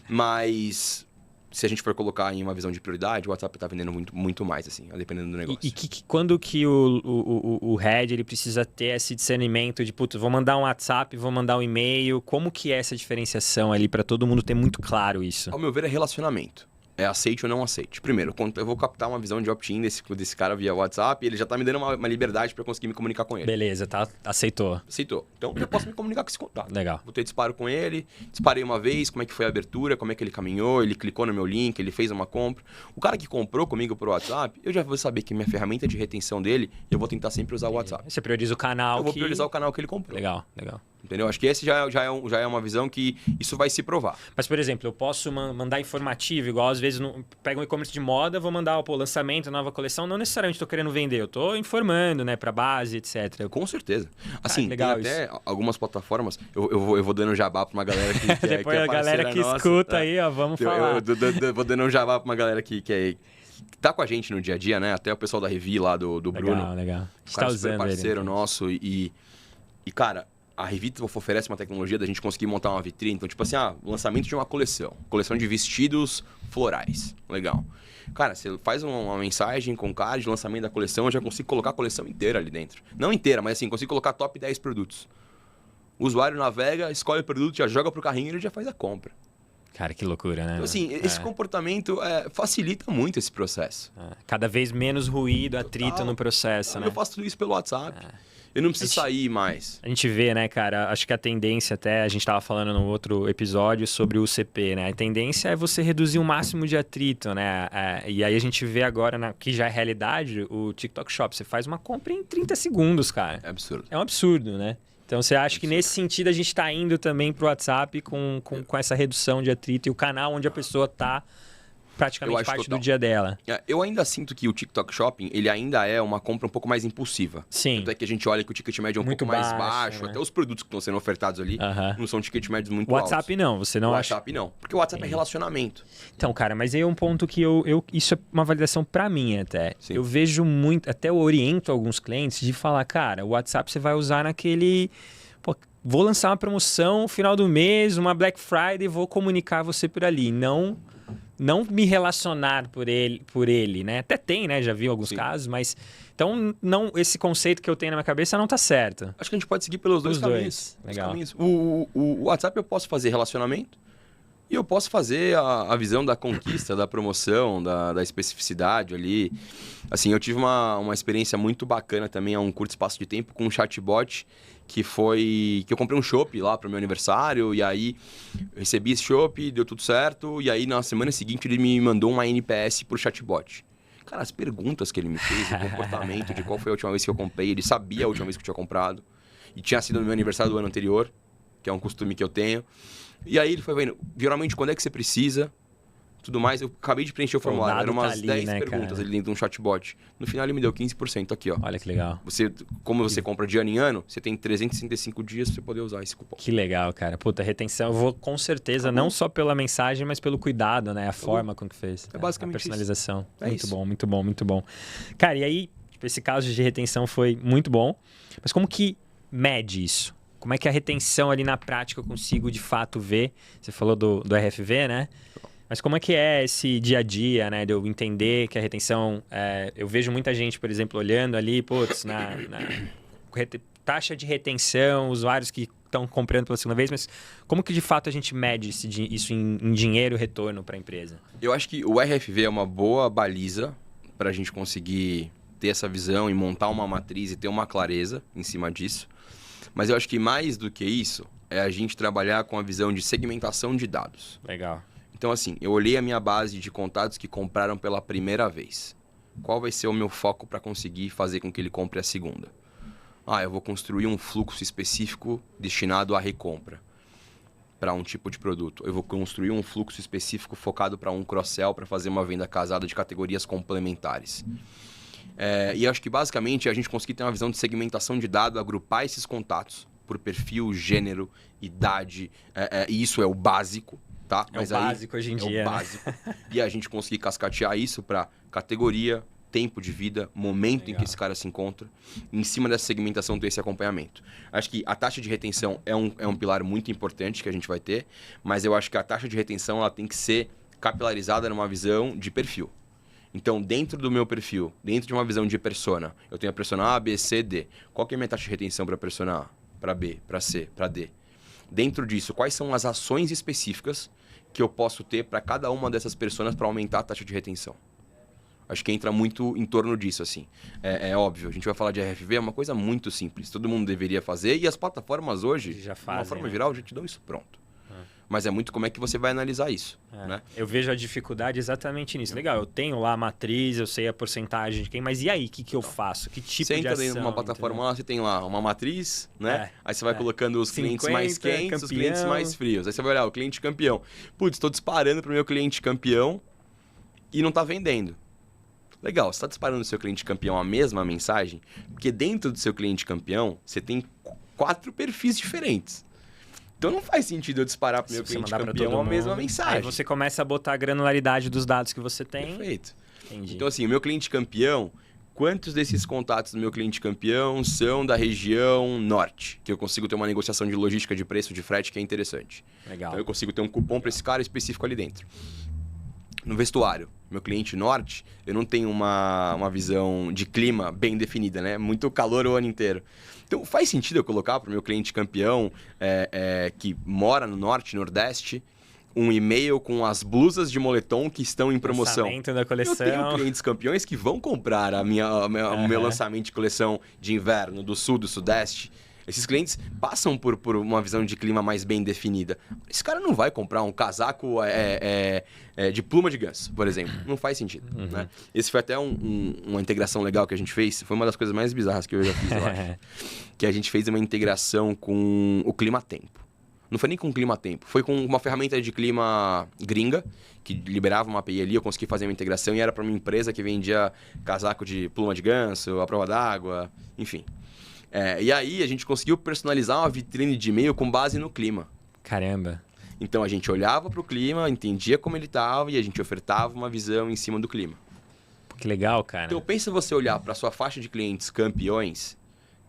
Mas se a gente for colocar em uma visão de prioridade, o WhatsApp está vendendo muito, muito mais, assim, dependendo do negócio. Quando que o head ele precisa ter esse discernimento de, putz, vou mandar um WhatsApp, vou mandar um e-mail, como que é essa diferenciação ali para todo mundo ter muito claro isso? Ao meu ver, é relacionamento. É aceite ou não aceite. Primeiro, eu vou captar uma visão de opt-in desse cara via WhatsApp e ele já tá me dando uma liberdade para conseguir me comunicar com ele. Beleza, tá, aceitou. Aceitou. Então, eu posso me comunicar com esse contato. Legal. Vou ter disparo com ele, disparei uma vez, como é que foi a abertura, como é que ele caminhou, ele clicou no meu link, ele fez uma compra. O cara que comprou comigo pro WhatsApp, eu já vou saber que minha ferramenta de retenção dele, eu vou tentar sempre usar o WhatsApp. Você prioriza o canal. Eu vou priorizar o canal que ele comprou. Legal. Entendeu? Acho que esse já é uma visão que isso vai se provar. Mas, por exemplo, eu posso mandar informativo, igual às vezes pego um e-commerce de moda, vou mandar lançamento, nova coleção, não necessariamente estou querendo vender, eu estou informando, né, para base, etc. Com certeza. Assim, legal tem até algumas plataformas, eu vou dando jabá para uma galera que depois que a galera que nossa, escuta tá? Aí, ó, vamos falar. Eu vou dando um jabá para uma galera que tá com a gente no dia a dia, né? Até o pessoal da Revi lá do Bruno. Legal. O cara é super parceiro nosso e, cara, a Revit oferece uma tecnologia da gente conseguir montar uma vitrine. Então, tipo assim, o lançamento de uma coleção de vestidos florais. Legal. Cara, você faz uma mensagem com card de lançamento da coleção, eu já consigo colocar a coleção inteira ali dentro. Não inteira, mas assim, consigo colocar top 10 produtos. O usuário navega, escolhe o produto, já joga pro carrinho e ele já faz a compra. Cara, que loucura, né? Então, assim, esse comportamento facilita muito esse processo. Cada vez menos ruído, atrito no processo, né? Eu faço tudo isso pelo WhatsApp. Eu não preciso sair mais. A gente vê, né, cara? Acho que a tendência até... A gente estava falando no outro episódio sobre o UCP, né? A tendência é você reduzir o máximo de atrito, né? E aí a gente vê agora, que já é realidade, o TikTok Shop. Você faz uma compra em 30 segundos, cara. É absurdo. É um absurdo, né? Então, você acha que nesse sentido a gente está indo também para o WhatsApp com essa redução de atrito e o canal onde a pessoa está praticamente parte do dia dela. Eu ainda sinto que o TikTok Shopping, ele ainda é uma compra um pouco mais impulsiva. Sim. Tanto é que a gente olha que o ticket médio é um muito pouco mais baixo. Né? Até os produtos que estão sendo ofertados ali não são ticket médios muito altos. O WhatsApp não, você não acha? O WhatsApp não, porque o WhatsApp é relacionamento. Então, cara, mas aí é um ponto que isso é uma validação para mim até. Sim. Eu vejo muito, até eu oriento alguns clientes de falar, cara, o WhatsApp você vai usar naquele... Vou lançar uma promoção no final do mês, uma Black Friday, vou comunicar você por ali. Não não me relacionar por ele, né? Até tem, né? Já vi alguns casos, mas... Então, não, esse conceito que eu tenho na minha cabeça não tá certo. Acho que a gente pode seguir pelos dois caminhos. Legal. O WhatsApp eu posso fazer relacionamento e eu posso fazer a visão da conquista, da promoção, da especificidade ali. Assim, eu tive uma experiência muito bacana também há um curto espaço de tempo com um chatbot que eu comprei um chopp lá para o meu aniversário e aí eu recebi esse chopp, deu tudo certo e aí na semana seguinte ele me mandou uma NPS pro chatbot. Cara, as perguntas que ele me fez, o comportamento de qual foi a última vez que eu comprei, ele sabia a última vez que eu tinha comprado. E tinha sido no meu aniversário do ano anterior, que é um costume que eu tenho. E aí ele foi vendo, geralmente, quando é que você precisa, tudo mais. Eu acabei de preencher o formulário, eram umas 10 perguntas ali dentro de um chatbot. No final ele me deu 15% aqui, ó. Olha que legal. Como você compra de ano em ano, você tem 365 dias pra você poder usar esse cupom. Que legal, cara. Puta, retenção, eu vou com certeza, não só pela mensagem, mas pelo cuidado, né? A forma com que fez. É basicamente a personalização. Isso. Muito bom, muito bom, muito bom. Cara, e aí, esse caso de retenção foi muito bom, mas como que mede isso? Como é que a retenção ali na prática eu consigo de fato ver? Você falou do RFV, né? Mas como é que é esse dia a dia, né? De eu entender que a retenção... eu vejo muita gente, por exemplo, olhando ali, putz, na taxa de retenção, usuários que estão comprando pela segunda vez, mas como que de fato a gente mede isso em dinheiro e retorno para a empresa? Eu acho que o RFV é uma boa baliza para a gente conseguir ter essa visão e montar uma matriz e ter uma clareza em cima disso. Mas eu acho que mais do que isso, é a gente trabalhar com a visão de segmentação de dados. Legal. Então, assim, eu olhei a minha base de contatos que compraram pela primeira vez. Qual vai ser o meu foco para conseguir fazer com que ele compre a segunda? Eu vou construir um fluxo específico destinado à recompra para um tipo de produto. Eu vou construir um fluxo específico focado para um cross-sell, para fazer uma venda casada de categorias complementares. E acho que, basicamente, a gente conseguir ter uma visão de segmentação de dado, agrupar esses contatos por perfil, gênero, idade, e isso é o básico. Tá? Mas o básico hoje em dia. É o básico. E a gente conseguir cascatear isso para categoria, tempo de vida, momento em que esse cara se encontra. Em cima dessa segmentação, ter esse acompanhamento. Acho que a taxa de retenção é um pilar muito importante que a gente vai ter, mas eu acho que a taxa de retenção ela tem que ser capilarizada numa visão de perfil. Então, dentro do meu perfil, dentro de uma visão de persona, eu tenho a persona A, B, C, D. Qual que é a minha taxa de retenção para a persona A, para B, para C, para D? Dentro disso, quais são as ações específicas que eu posso ter para cada uma dessas pessoas para aumentar a taxa de retenção? Acho que entra muito em torno disso, assim. É óbvio, a gente vai falar de RFV, é uma coisa muito simples. Todo mundo deveria fazer e as plataformas hoje, já fazem, de uma forma geral, já te dão isso pronto. Mas é muito como é que você vai analisar isso. Né? Eu vejo a dificuldade exatamente nisso. Legal, eu tenho lá a matriz, eu sei a porcentagem de quem, mas e aí, o que eu faço? Que tipo de ação? Você entra dentro de uma plataforma lá, você tem lá uma matriz, né? Aí você vai colocando os 50, clientes mais quentes, campeão. Os clientes mais frios. Aí você vai olhar o cliente campeão. Putz, estou disparando para o meu cliente campeão e não está vendendo. Legal, você está disparando do seu cliente campeão a mesma mensagem, porque dentro do seu cliente campeão, você tem 4 perfis diferentes. Então não faz sentido eu disparar para o meu cliente campeão a mesma mensagem. Aí você começa a botar a granularidade dos dados que você tem. Perfeito. Entendi. Então assim, o meu cliente campeão, quantos desses contatos do meu cliente campeão são da região norte? Que eu consigo ter uma negociação de logística de preço de frete que é interessante. Legal. Então eu consigo ter um cupom para esse cara específico ali dentro. No vestuário, meu cliente norte, eu não tenho uma visão de clima bem definida, né? Muito calor o ano inteiro. Então, faz sentido eu colocar para o meu cliente campeão que mora no norte, nordeste, um e-mail com as blusas de moletom que estão em promoção. Lançamento da coleção. Eu tenho clientes campeões que vão comprar o meu lançamento de coleção de inverno do sul, do sudeste. Esses clientes passam por uma visão de clima mais bem definida. Esse cara não vai comprar um casaco de pluma de ganso, por exemplo. Não faz sentido. Né? Esse foi até uma integração legal que a gente fez. Foi uma das coisas mais bizarras que eu já fiz, eu acho. Que a gente fez uma integração com o Clima Tempo. Não foi nem com o Clima Tempo. Foi com uma ferramenta de clima gringa, que liberava uma API ali. Eu consegui fazer uma integração e era para uma empresa que vendia casaco de pluma de ganso, a prova d'água, enfim. E aí a gente conseguiu personalizar uma vitrine de e-mail com base no clima. Caramba. Então a gente olhava para o clima, entendia como ele estava e a gente ofertava uma visão em cima do clima. Que legal, cara. Então pensa você olhar para a sua faixa de clientes campeões,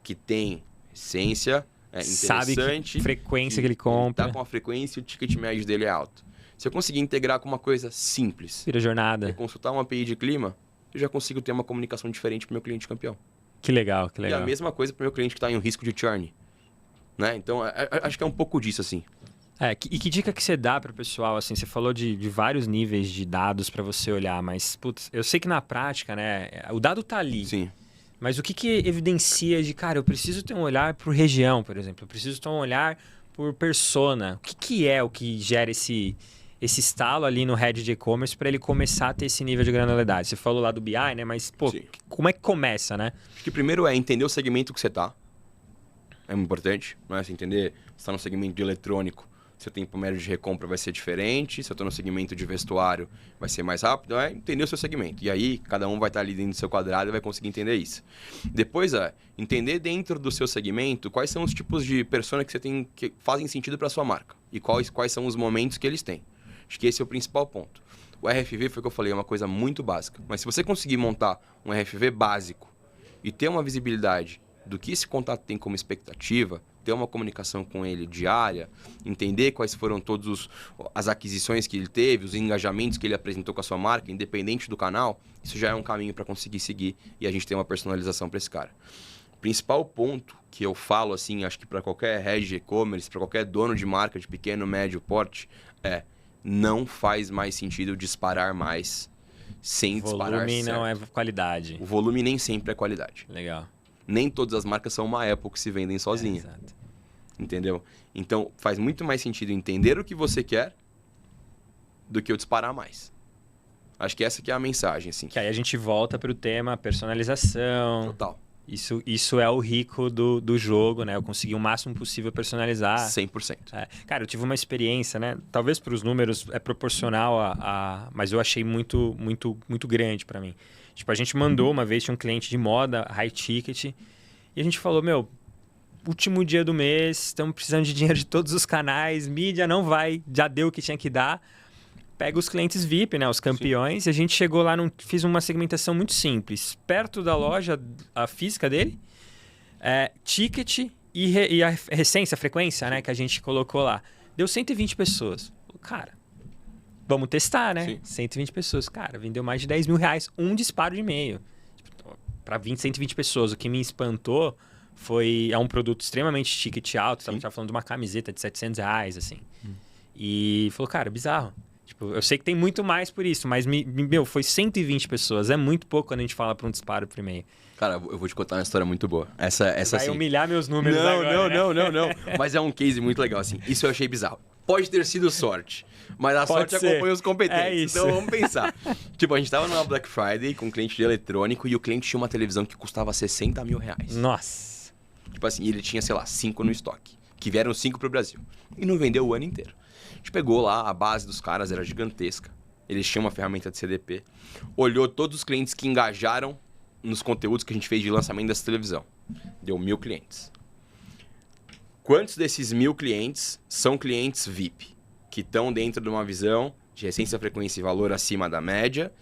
que tem essência, interessante. Sabe que frequência que ele compra. Está com a frequência e o ticket médio dele é alto. Se eu conseguir integrar com uma coisa simples, Vira jornada. consultar uma API de clima, eu já consigo ter uma comunicação diferente para o meu cliente campeão. Que legal, que legal. E a mesma coisa para o meu cliente que está em um risco de churn. Né? Então, acho que é um pouco disso, assim. E que dica que você dá para o pessoal? Assim, você falou de vários níveis de dados para você olhar, mas, putz, eu sei que na prática, né, o dado tá ali. Sim. Mas o que evidencia de, cara, eu preciso ter um olhar por região, por exemplo. Eu preciso ter um olhar por persona. O que é o que gera esse estalo ali no head de e-commerce para ele começar a ter esse nível de granularidade? Você falou lá do BI, né? Mas, pô, Sim. como é que começa, né? Acho que primeiro é entender o segmento que você está. É muito importante, né? Você entender se está no segmento de eletrônico, seu tempo médio de recompra vai ser diferente. Se eu estou no segmento de vestuário, vai ser mais rápido. É entender o seu segmento. E aí, cada um vai estar ali dentro do seu quadrado e vai conseguir entender isso. Depois, entender dentro do seu segmento quais são os tipos de persona que você tem que fazem sentido para sua marca. E quais são os momentos que eles têm. Acho que esse é o principal ponto. O RFV foi o que eu falei, é uma coisa muito básica. Mas se você conseguir montar um RFV básico e ter uma visibilidade do que esse contato tem como expectativa, ter uma comunicação com ele diária, entender quais foram todas as aquisições que ele teve, os engajamentos que ele apresentou com a sua marca, independente do canal, isso já é um caminho para conseguir seguir e a gente ter uma personalização para esse cara. O principal ponto que eu falo, assim, acho que para qualquer head de e-commerce, para qualquer dono de marca de pequeno, médio porte, não faz mais sentido disparar mais sem disparar certo. Volume não é qualidade. O volume nem sempre é qualidade. Legal. Nem todas as marcas são uma Apple que se vendem sozinha. Exato. Entendeu? Então, faz muito mais sentido entender o que você quer do que eu disparar mais. Acho que essa que é a mensagem, assim. Que aí a gente volta para o tema personalização. Total. Isso é o rico do jogo, né? Eu consegui o máximo possível personalizar. 100%. Cara, eu tive uma experiência, né? Talvez para os números é proporcional mas eu achei muito, muito, muito grande para mim. Tipo, a gente mandou uma vez, tinha um cliente de moda, high ticket, e a gente falou, último dia do mês, estamos precisando de dinheiro de todos os canais, mídia não vai, já deu o que tinha que dar. Pega os clientes VIP, né, os campeões, Sim. E a gente chegou lá, fiz uma segmentação muito simples. Perto da loja, a física dele, ticket e a recência, a frequência, né, que a gente colocou lá. Deu 120 pessoas. Cara, vamos testar, né? Sim. 120 pessoas. Cara, vendeu mais de 10 mil reais, um disparo de e-mail. Para 120 pessoas. O que me espantou é um produto extremamente ticket alto. Estava falando de uma camiseta de 700 reais, assim. E falou, cara, bizarro. Tipo, eu sei que tem muito mais por isso, mas, foi 120 pessoas. É muito pouco quando a gente fala para um disparo por e-mail. Cara, eu vou te contar uma história muito boa. Essa vai assim... humilhar meus números agora, Não. Mas é um case muito legal, assim. Isso eu achei bizarro. Pode ter sido sorte, mas a sorte acompanha os competentes. É isso. Então vamos pensar. Tipo, a gente tava numa Black Friday com um cliente de eletrônico e o cliente tinha uma televisão que custava 60 mil reais. Nossa. Tipo assim, ele tinha, 5 no estoque, que vieram 5 pro Brasil. E não vendeu o ano inteiro. A gente pegou lá, a base dos caras era gigantesca. Eles tinham uma ferramenta de CDP. Olhou todos os clientes que engajaram nos conteúdos que a gente fez de lançamento dessa televisão. Deu 1.000 clientes. Quantos desses 1.000 clientes são clientes VIP? Que estão dentro de uma visão de essência, frequência e valor acima da média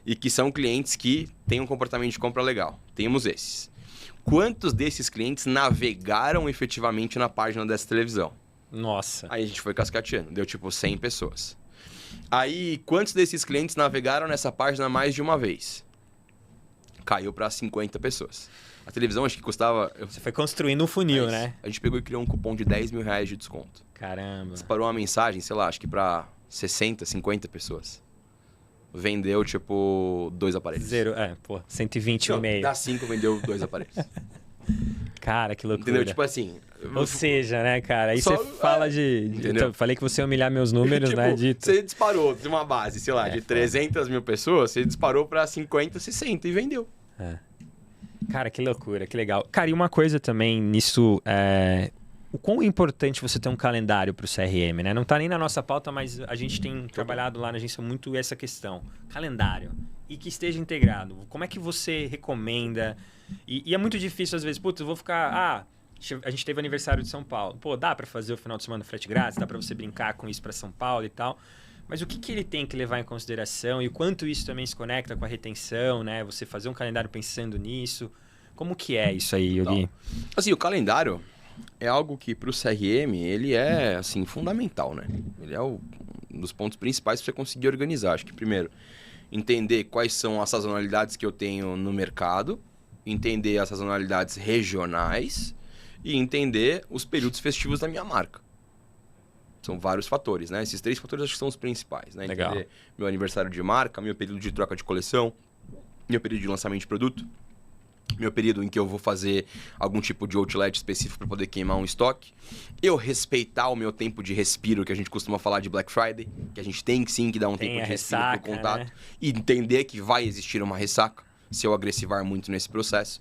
e que são clientes que têm um comportamento de compra legal. Temos esses. Quantos desses clientes navegaram efetivamente na página dessa televisão? Nossa. Aí a gente foi cascateando. Deu tipo 100 pessoas. Aí, quantos desses clientes navegaram nessa página mais de uma vez? Caiu para 50 pessoas. A televisão acho que custava... Você foi construindo um funil, né? A gente pegou e criou um cupom de 10 mil reais de desconto. Caramba. Disparou uma mensagem, sei lá, acho que para 60, 50 pessoas. Vendeu, tipo, 2 aparelhos. 120 no meio. Das 5, vendeu 2 aparelhos. Cara, que loucura. Entendeu? Tipo assim... Ou seja, né, cara? Aí você fala eu falei que você ia humilhar meus números, tipo, né? Você disparou de uma base, sei lá, de 300 mil pessoas, você disparou para 50, 60 e vendeu. Cara, que loucura, que legal. Cara, e uma coisa também nisso... O quão importante você ter um calendário para o CRM, né? Não tá nem na nossa pauta, mas a gente tem trabalhado lá na agência muito essa questão. Calendário. E que esteja integrado. Como é que você recomenda? E é muito difícil, às vezes. Putz, eu vou ficar... a gente teve aniversário de São Paulo. Pô, dá para fazer o final de semana frete grátis? Dá para você brincar com isso para São Paulo e tal? Mas o que ele tem que levar em consideração? E o quanto isso também se conecta com a retenção, né? Você fazer um calendário pensando nisso. Como que é isso aí, Yogi? Assim, o calendário... é algo que para o CRM ele é assim fundamental, né? Ele é um dos pontos principais para você conseguir organizar. Acho que primeiro entender quais são as sazonalidades que eu tenho no mercado, entender as sazonalidades regionais e entender os períodos festivos da minha marca. São vários fatores, né? Esses 3 fatores acho que são os principais, né? Legal. Entender meu aniversário de marca, meu período de troca de coleção, meu período de lançamento de produto, meu período em que eu vou fazer algum tipo de outlet específico para poder queimar um estoque. Eu respeitar o meu tempo de respiro, que a gente costuma falar de Black Friday, que a gente tem sim que dar um tempo de respiro pro contato. Né? E entender que vai existir uma ressaca se eu agressivar muito nesse processo.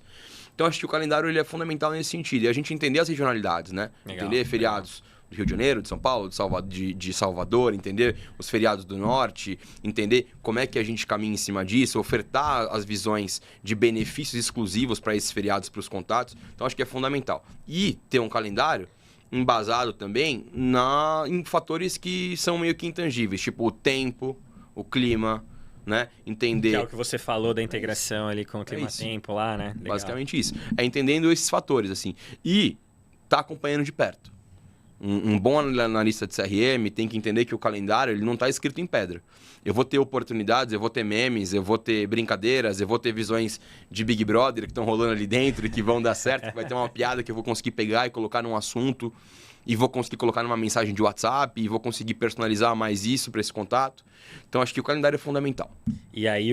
Então, acho que o calendário ele é fundamental nesse sentido. E a gente entender as regionalidades, né? Legal, entender feriados do Rio de Janeiro, de São Paulo, de Salvador, entender os feriados do Norte, entender como é que a gente caminha em cima disso, ofertar as visões de benefícios exclusivos para esses feriados, para os contatos. Então, acho que é fundamental. E ter um calendário embasado também em fatores que são meio que intangíveis, tipo o tempo, o clima, né? Entender... Que é o que você falou da integração ali com o clima-tempo lá, né? Legal. Basicamente isso. É entendendo esses fatores, assim. E tá acompanhando de perto. Um bom analista de CRM tem que entender que o calendário ele não está escrito em pedra. Eu vou ter oportunidades, eu vou ter memes, eu vou ter brincadeiras, eu vou ter visões de Big Brother que estão rolando ali dentro e que vão dar certo, que vai ter uma piada que eu vou conseguir pegar e colocar num assunto e vou conseguir colocar numa mensagem de WhatsApp e vou conseguir personalizar mais isso para esse contato. Então, acho que o calendário é fundamental. E aí,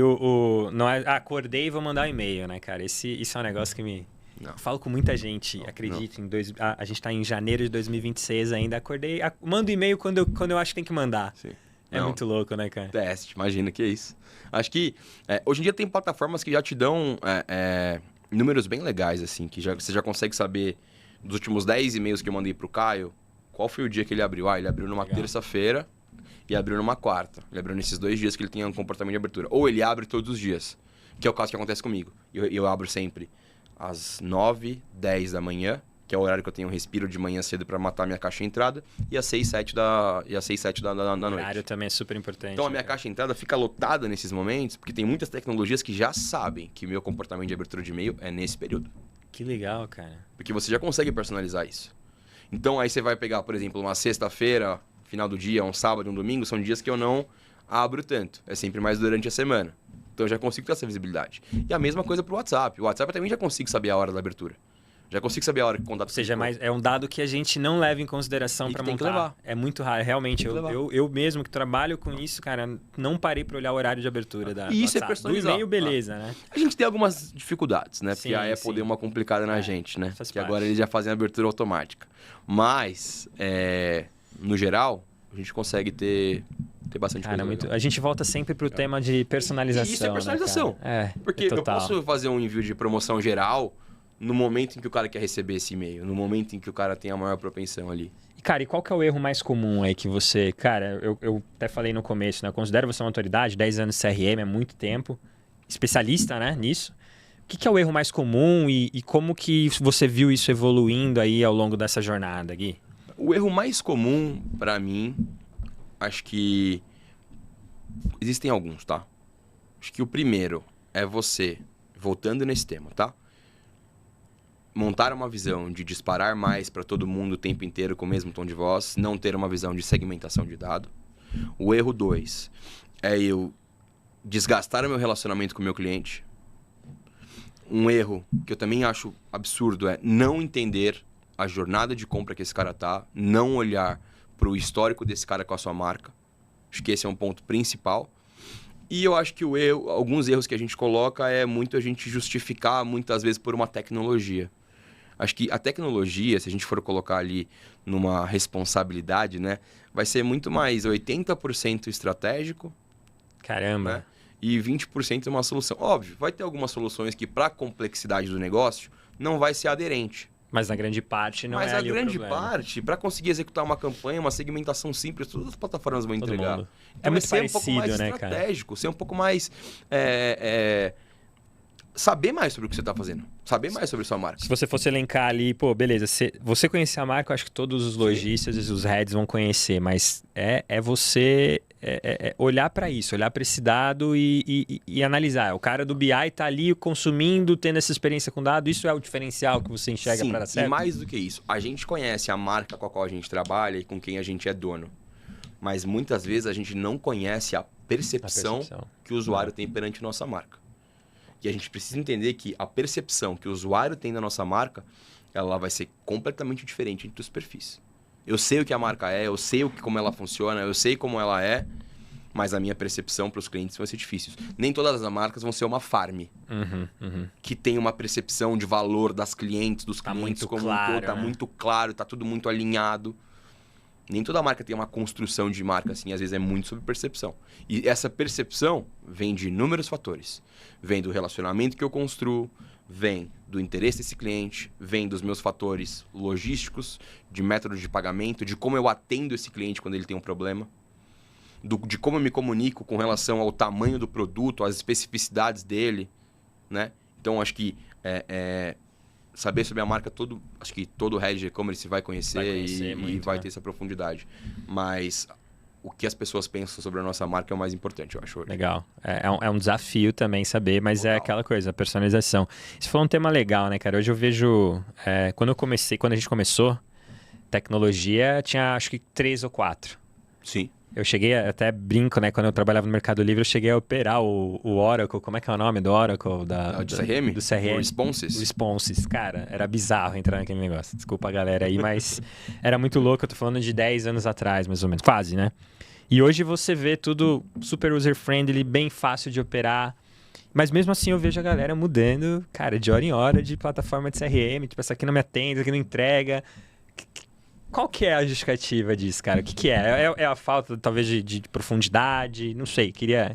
não é acordei e vou mandar um e-mail, né, cara? Isso é um negócio que me... Não. Falo com muita gente, acredito. A gente está em janeiro de 2026 ainda. Acordei, mando e-mail quando eu acho que tem que mandar. Sim. Muito louco, né, cara? Teste, imagina que é isso. Acho que hoje em dia tem plataformas que já te dão números bem legais, assim, que você já consegue saber dos últimos 10 e-mails que eu mandei pro Caio, qual foi o dia que ele abriu. Ele abriu numa terça-feira e abriu numa quarta. Ele abriu nesses 2 dias que ele tinha um comportamento de abertura. Ou ele abre todos os dias, que é o caso que acontece comigo. Eu abro sempre às 9, 10 da manhã, que é o horário que eu tenho um respiro de manhã cedo para matar minha caixa de entrada, e às 6, 7 da noite. O horário também é super importante. Então, a minha caixa de entrada fica lotada nesses momentos, porque tem muitas tecnologias que já sabem que meu comportamento de abertura de e-mail é nesse período. Que legal, cara. Porque você já consegue personalizar isso. Então, aí você vai pegar, por exemplo, uma sexta-feira, final do dia, um sábado, um domingo, são dias que eu não abro tanto. É sempre mais durante a semana. Então, eu já consigo ter essa visibilidade. E a mesma coisa para o WhatsApp. O WhatsApp eu também já consigo saber a hora da abertura. Já consigo saber a hora que o contato... Ou seja, é um dado que a gente não leva em consideração para montar. Tem que levar. É muito raro. Realmente, eu mesmo que trabalho com isso, cara, não parei para olhar o horário de abertura da e isso WhatsApp. É personalizar. Do e-mail, beleza, né? A gente tem algumas dificuldades, né? Porque a Apple deu uma complicada na gente, né? Porque agora eles já fazem a abertura automática. Mas, no geral, a gente consegue ter bastante coisa. A gente volta sempre pro tema de personalização. E isso é personalização. Né, porque eu posso fazer um envio de promoção geral no momento em que o cara quer receber esse e-mail, no momento em que o cara tem a maior propensão ali. Cara, e qual que é o erro mais comum aí que você... Cara, eu até falei no começo, né? Eu considero você uma autoridade, 10 anos de CRM, é muito tempo. Especialista, né, nisso. O que é o erro mais comum e como que você viu isso evoluindo aí ao longo dessa jornada, Gui? O erro mais comum, para mim, acho que existem alguns, tá? Acho que o primeiro é você, voltando nesse tema, tá? Montar uma visão de disparar mais para todo mundo o tempo inteiro com o mesmo tom de voz, não ter uma visão de segmentação de dado. O erro 2 é eu desgastar o meu relacionamento com o meu cliente. Um erro que eu também acho absurdo é não entender a jornada de compra que esse cara tá, não olhar para o histórico desse cara com a sua marca. Acho que esse é um ponto principal. E eu acho que alguns erros que a gente coloca é muito a gente justificar muitas vezes por uma tecnologia. Acho que a tecnologia, se a gente for colocar ali numa responsabilidade, né, vai ser muito mais 80% estratégico. Caramba! Né, e 20% uma solução. Óbvio, vai ter algumas soluções que, para a complexidade do negócio, não vai ser aderente. Mas na grande parte não é ali o problema. Mas a grande parte, para conseguir executar uma campanha, uma segmentação simples, todas as plataformas vão entregar. Então, é muito ser parecido, um pouco mais estratégico, ser um pouco mais... saber mais sobre o que você está fazendo. Saber mais sobre a sua marca. Se você fosse elencar ali, pô, beleza, você conhecer a marca, eu acho que todos os lojistas e os heads vão conhecer, mas é você olhar para isso, olhar para esse dado e analisar. O cara do BI está ali consumindo, tendo essa experiência com dado, isso é o diferencial que você enxerga para dar certo? E mais do que isso, a gente conhece a marca com a qual a gente trabalha e com quem a gente é dono. Mas muitas vezes a gente não conhece a percepção que o usuário tem perante nossa marca. E a gente precisa entender que a percepção que o usuário tem da nossa marca, ela vai ser completamente diferente entre os perfis. Eu sei o que a marca é, eu sei como ela funciona, eu sei como ela é, mas a minha percepção para os clientes vai ser difícil. Nem todas as marcas vão ser uma farm, que tem uma percepção de valor das clientes, dos clientes como um todo, tá muito claro, tá tudo muito alinhado. Nem toda marca tem uma construção de marca assim, às vezes é muito sobre percepção. E essa percepção vem de inúmeros fatores. Vem do relacionamento que eu construo, vem do interesse desse cliente, vem dos meus fatores logísticos, de métodos de pagamento, de como eu atendo esse cliente quando ele tem um problema, de como eu me comunico com relação ao tamanho do produto, às especificidades dele, né? Então, acho que saber sobre a marca, acho que todo head de e-commerce vai conhecer e vai ter essa profundidade. Mas o que as pessoas pensam sobre a nossa marca é o mais importante, eu acho. Legal. É um desafio também saber, mas Total. É aquela coisa, a personalização. Isso foi um tema legal, né, cara? Hoje eu vejo... quando a gente começou, tecnologia tinha acho que 3 ou 4. Sim. Eu cheguei, até brinco, né? Quando eu trabalhava no Mercado Livre, eu cheguei a operar o Oracle. Como é que é o nome do Oracle? Do CRM? Do CRM. O Responses. O Responses. Cara, era bizarro entrar naquele negócio. Desculpa a galera aí, mas era muito louco. Eu tô falando de 10 anos atrás, mais ou menos. Quase, né? E hoje você vê tudo super user-friendly, bem fácil de operar. Mas mesmo assim eu vejo a galera mudando, cara, de hora em hora de plataforma de CRM. Tipo, essa aqui não me atende, essa aqui não entrega. Qual que é a justificativa disso, cara? O que é? É a falta, talvez, de profundidade? Não sei, queria...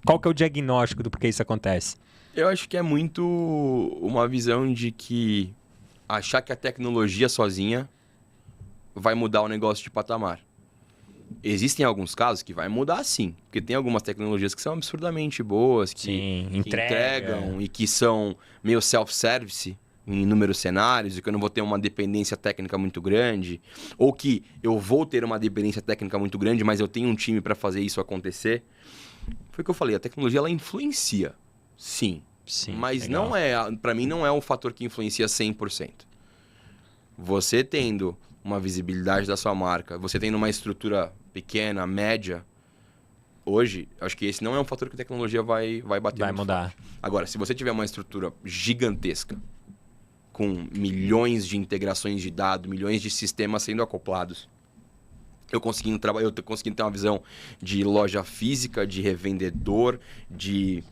Qual que é o diagnóstico do porquê isso acontece? Eu acho que é muito uma visão de que achar que a tecnologia sozinha vai mudar o negócio de patamar. Existem alguns casos que vai mudar sim, porque tem algumas tecnologias que são absurdamente boas, que entregam e que são meio self-service em inúmeros cenários, e que eu não vou ter uma dependência técnica muito grande, ou que eu vou ter uma dependência técnica muito grande, mas eu tenho um time para fazer isso acontecer. Foi o que eu falei, a tecnologia ela influencia, sim mas legal. Para mim não é um fator que influencia 100%. Você tendo uma visibilidade da sua marca, você tendo uma estrutura pequena, média, hoje, acho que esse não é um fator que a tecnologia vai bater. Vai mudar. Forte. Agora, se você tiver uma estrutura gigantesca, com milhões de integrações de dados, milhões de sistemas sendo acoplados, eu conseguindo ter uma visão de loja física, de revendedor, de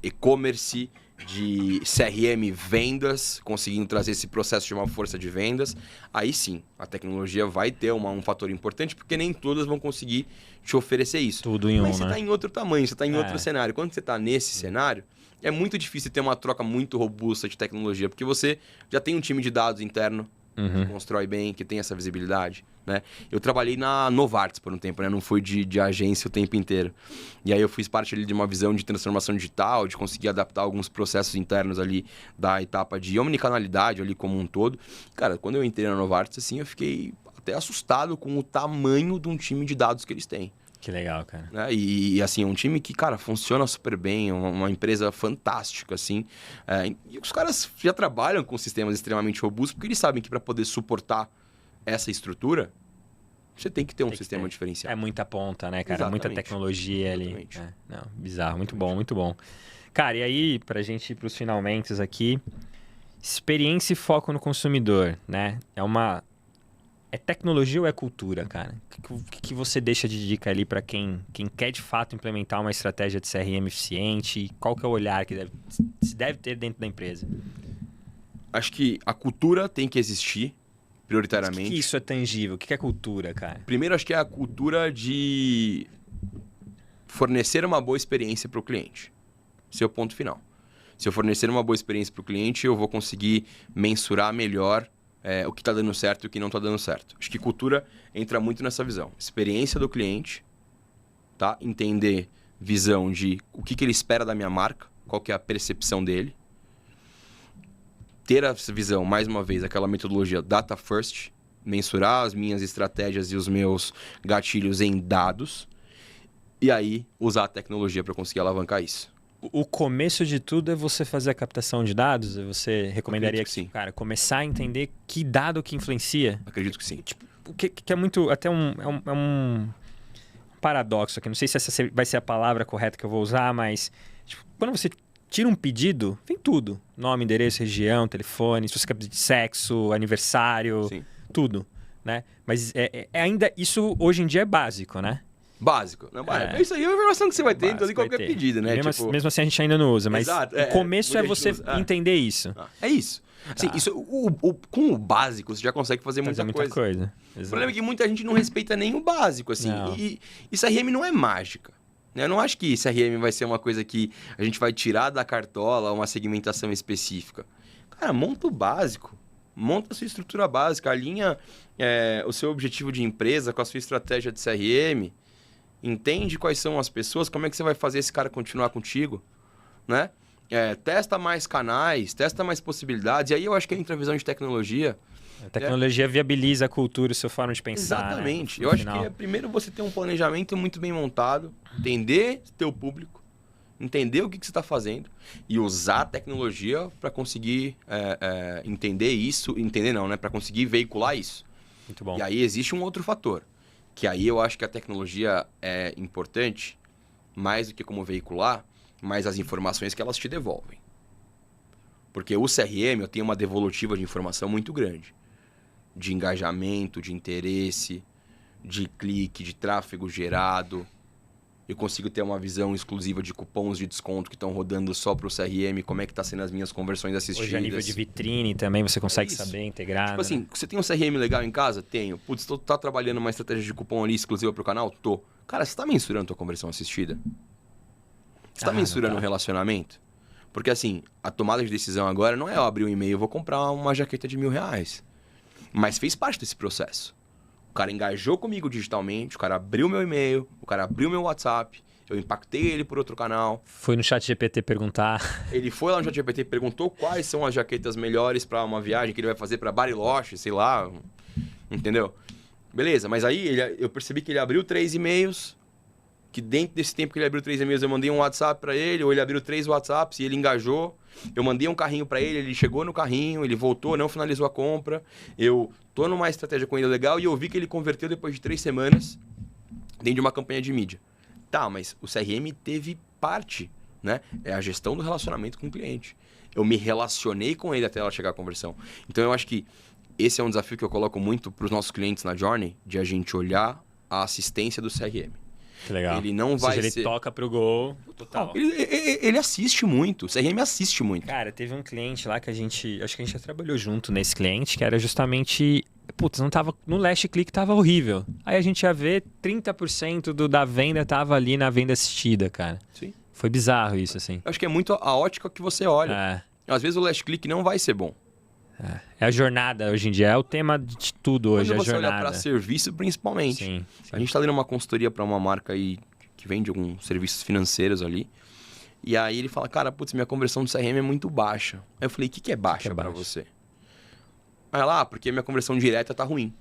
e-commerce, de CRM vendas, conseguindo trazer esse processo de uma força de vendas, aí sim, a tecnologia vai ter um fator importante, porque nem todas vão conseguir te oferecer isso. Tudo em Mas você está em outro tamanho, você está em outro cenário. Quando você está nesse cenário, é muito difícil ter uma troca muito robusta de tecnologia, porque você já tem um time de dados interno, que constrói bem, que tem essa visibilidade, né? Eu trabalhei na Novartis por um tempo, né? Não fui de agência o tempo inteiro. E aí eu fiz parte ali de uma visão de transformação digital, de conseguir adaptar alguns processos internos ali da etapa de omnicanalidade ali como um todo. Cara, quando eu entrei na Novartis, assim, eu fiquei até assustado com o tamanho de um time de dados que eles têm. Que legal, cara. Né? E assim, é um time que, cara, funciona super bem, uma empresa fantástica, assim. E os caras já trabalham com sistemas extremamente robustos, porque eles sabem que para poder suportar essa estrutura, você tem que ter um sistema diferencial. É muita ponta, né, cara? Exatamente. Muita tecnologia ali. Não, bizarro, muito bom, muito bom. Cara, e aí, pra gente ir pros finalmente aqui, experiência e foco no consumidor, né? É tecnologia ou é cultura, cara? O que você deixa de dica ali para quem quer de fato implementar uma estratégia de CRM eficiente? Qual que é o olhar que se deve ter dentro da empresa? Acho que a cultura tem que existir, prioritariamente. Mas que isso é tangível? O que é cultura, cara? Primeiro, acho que é a cultura de fornecer uma boa experiência para o cliente. Esse é o ponto final. Se eu fornecer uma boa experiência para o cliente, eu vou conseguir mensurar melhor o que está dando certo e o que não está dando certo. Acho que cultura entra muito nessa visão. Experiência do cliente, tá? Entender visão de o que ele espera da minha marca, qual que é a percepção dele. Ter essa visão, mais uma vez, aquela metodologia data first, mensurar as minhas estratégias e os meus gatilhos em dados e aí usar a tecnologia para conseguir alavancar isso. O começo de tudo é você fazer a captação de dados? Você recomendaria sim. Cara, começar a entender que dado que influencia? Acredito que sim. Tipo, que é muito... Até um paradoxo aqui. Não sei se essa vai ser a palavra correta que eu vou usar, mas tipo, quando você tira um pedido, vem tudo. Nome, endereço, região, telefone, se você quer pedir de sexo, aniversário, Sim. tudo, né? Mas ainda isso hoje em dia é básico, né? Básico. Não, isso aí é a informação que você vai ter em todo e qualquer pedido, né? Mesmo assim a gente ainda não usa, mas exato, o começo é você entender isso. É isso. Assim, isso com o básico você já consegue fazer muita coisa. O problema é que muita gente não respeita nem o básico, assim. E CRM não é mágica. Eu não acho que CRM vai ser uma coisa que a gente vai tirar da cartola uma segmentação específica. Cara, monta o básico. Monta a sua estrutura básica. Alinha o seu objetivo de empresa com a sua estratégia de CRM. Entende quais são as pessoas, como é que você vai fazer esse cara continuar contigo, né? Testa mais canais, testa mais possibilidades. E aí eu acho que entra a visão de tecnologia. A tecnologia viabiliza a cultura, a sua forma de pensar. Exatamente. Né? Eu acho que primeiro você ter um planejamento muito bem montado, entender teu público, entender o que você está fazendo e usar a tecnologia para conseguir entender isso. Entender não, né? Para conseguir veicular isso. Muito bom. E aí existe um outro fator. Que aí eu acho que a tecnologia é importante, mais do que como veicular, mas as informações que elas te devolvem. Porque o CRM, eu tenho uma devolutiva de informação muito grande. De engajamento, de interesse, de clique, de tráfego gerado. Eu consigo ter uma visão exclusiva de cupons de desconto que estão rodando só para o CRM, como é que está sendo as minhas conversões assistidas. Hoje a nível de vitrine também você consegue saber integrar. Tipo assim, você tem um CRM legal em casa? Tenho. Putz, tá trabalhando uma estratégia de cupom ali exclusiva para o canal? Tô. Cara, você está mensurando a tua conversão assistida? Você está mensurando o relacionamento? Porque assim, a tomada de decisão agora não é eu abrir um e-mail e vou comprar uma jaqueta de R$1.000. Mas fez parte desse processo. O cara engajou comigo digitalmente, o cara abriu meu e-mail, o cara abriu meu WhatsApp, eu impactei ele por outro canal. Foi no ChatGPT perguntar. Ele foi lá no ChatGPT e perguntou quais são as jaquetas melhores para uma viagem que ele vai fazer para Bariloche, sei lá. Entendeu? Beleza, mas aí eu percebi que ele abriu 3 e-mails, que dentro desse tempo que ele abriu 3 e-mails eu mandei um WhatsApp para ele, ou ele abriu 3 WhatsApps e ele engajou. Eu mandei um carrinho para ele chegou no carrinho, ele voltou, não finalizou a compra. Eu tô numa estratégia com ele legal e eu vi que ele converteu depois de 3 semanas dentro de uma campanha de mídia. Tá, mas o CRM teve parte, né? É a gestão do relacionamento com o cliente. Eu me relacionei com ele até ela chegar à conversão. Então eu acho que esse é um desafio que eu coloco muito para os nossos clientes na Journey, de a gente olhar a assistência do CRM. Que legal. Ele não vai ele toca pro gol. Total. Ele assiste muito. O CRM assiste muito. Cara, teve um cliente lá que acho que a gente já trabalhou junto nesse cliente, que era justamente... Putz, não tava... No last click tava horrível. Aí a gente ia ver 30% da venda tava ali na venda assistida, cara. Sim. Foi bizarro isso, assim. Eu acho que é muito a ótica que você olha. Às vezes o last click não vai ser bom. É a jornada hoje em dia, é o tema de tudo hoje, quando a jornada. Você olha para serviço, principalmente. Sim. A gente está dando uma consultoria para uma marca aí que vende alguns serviços financeiros ali. E aí ele fala, cara, putz, minha conversão do CRM é muito baixa. Aí eu falei, o que é baixa para você? Aí ela, porque minha conversão direta tá ruim.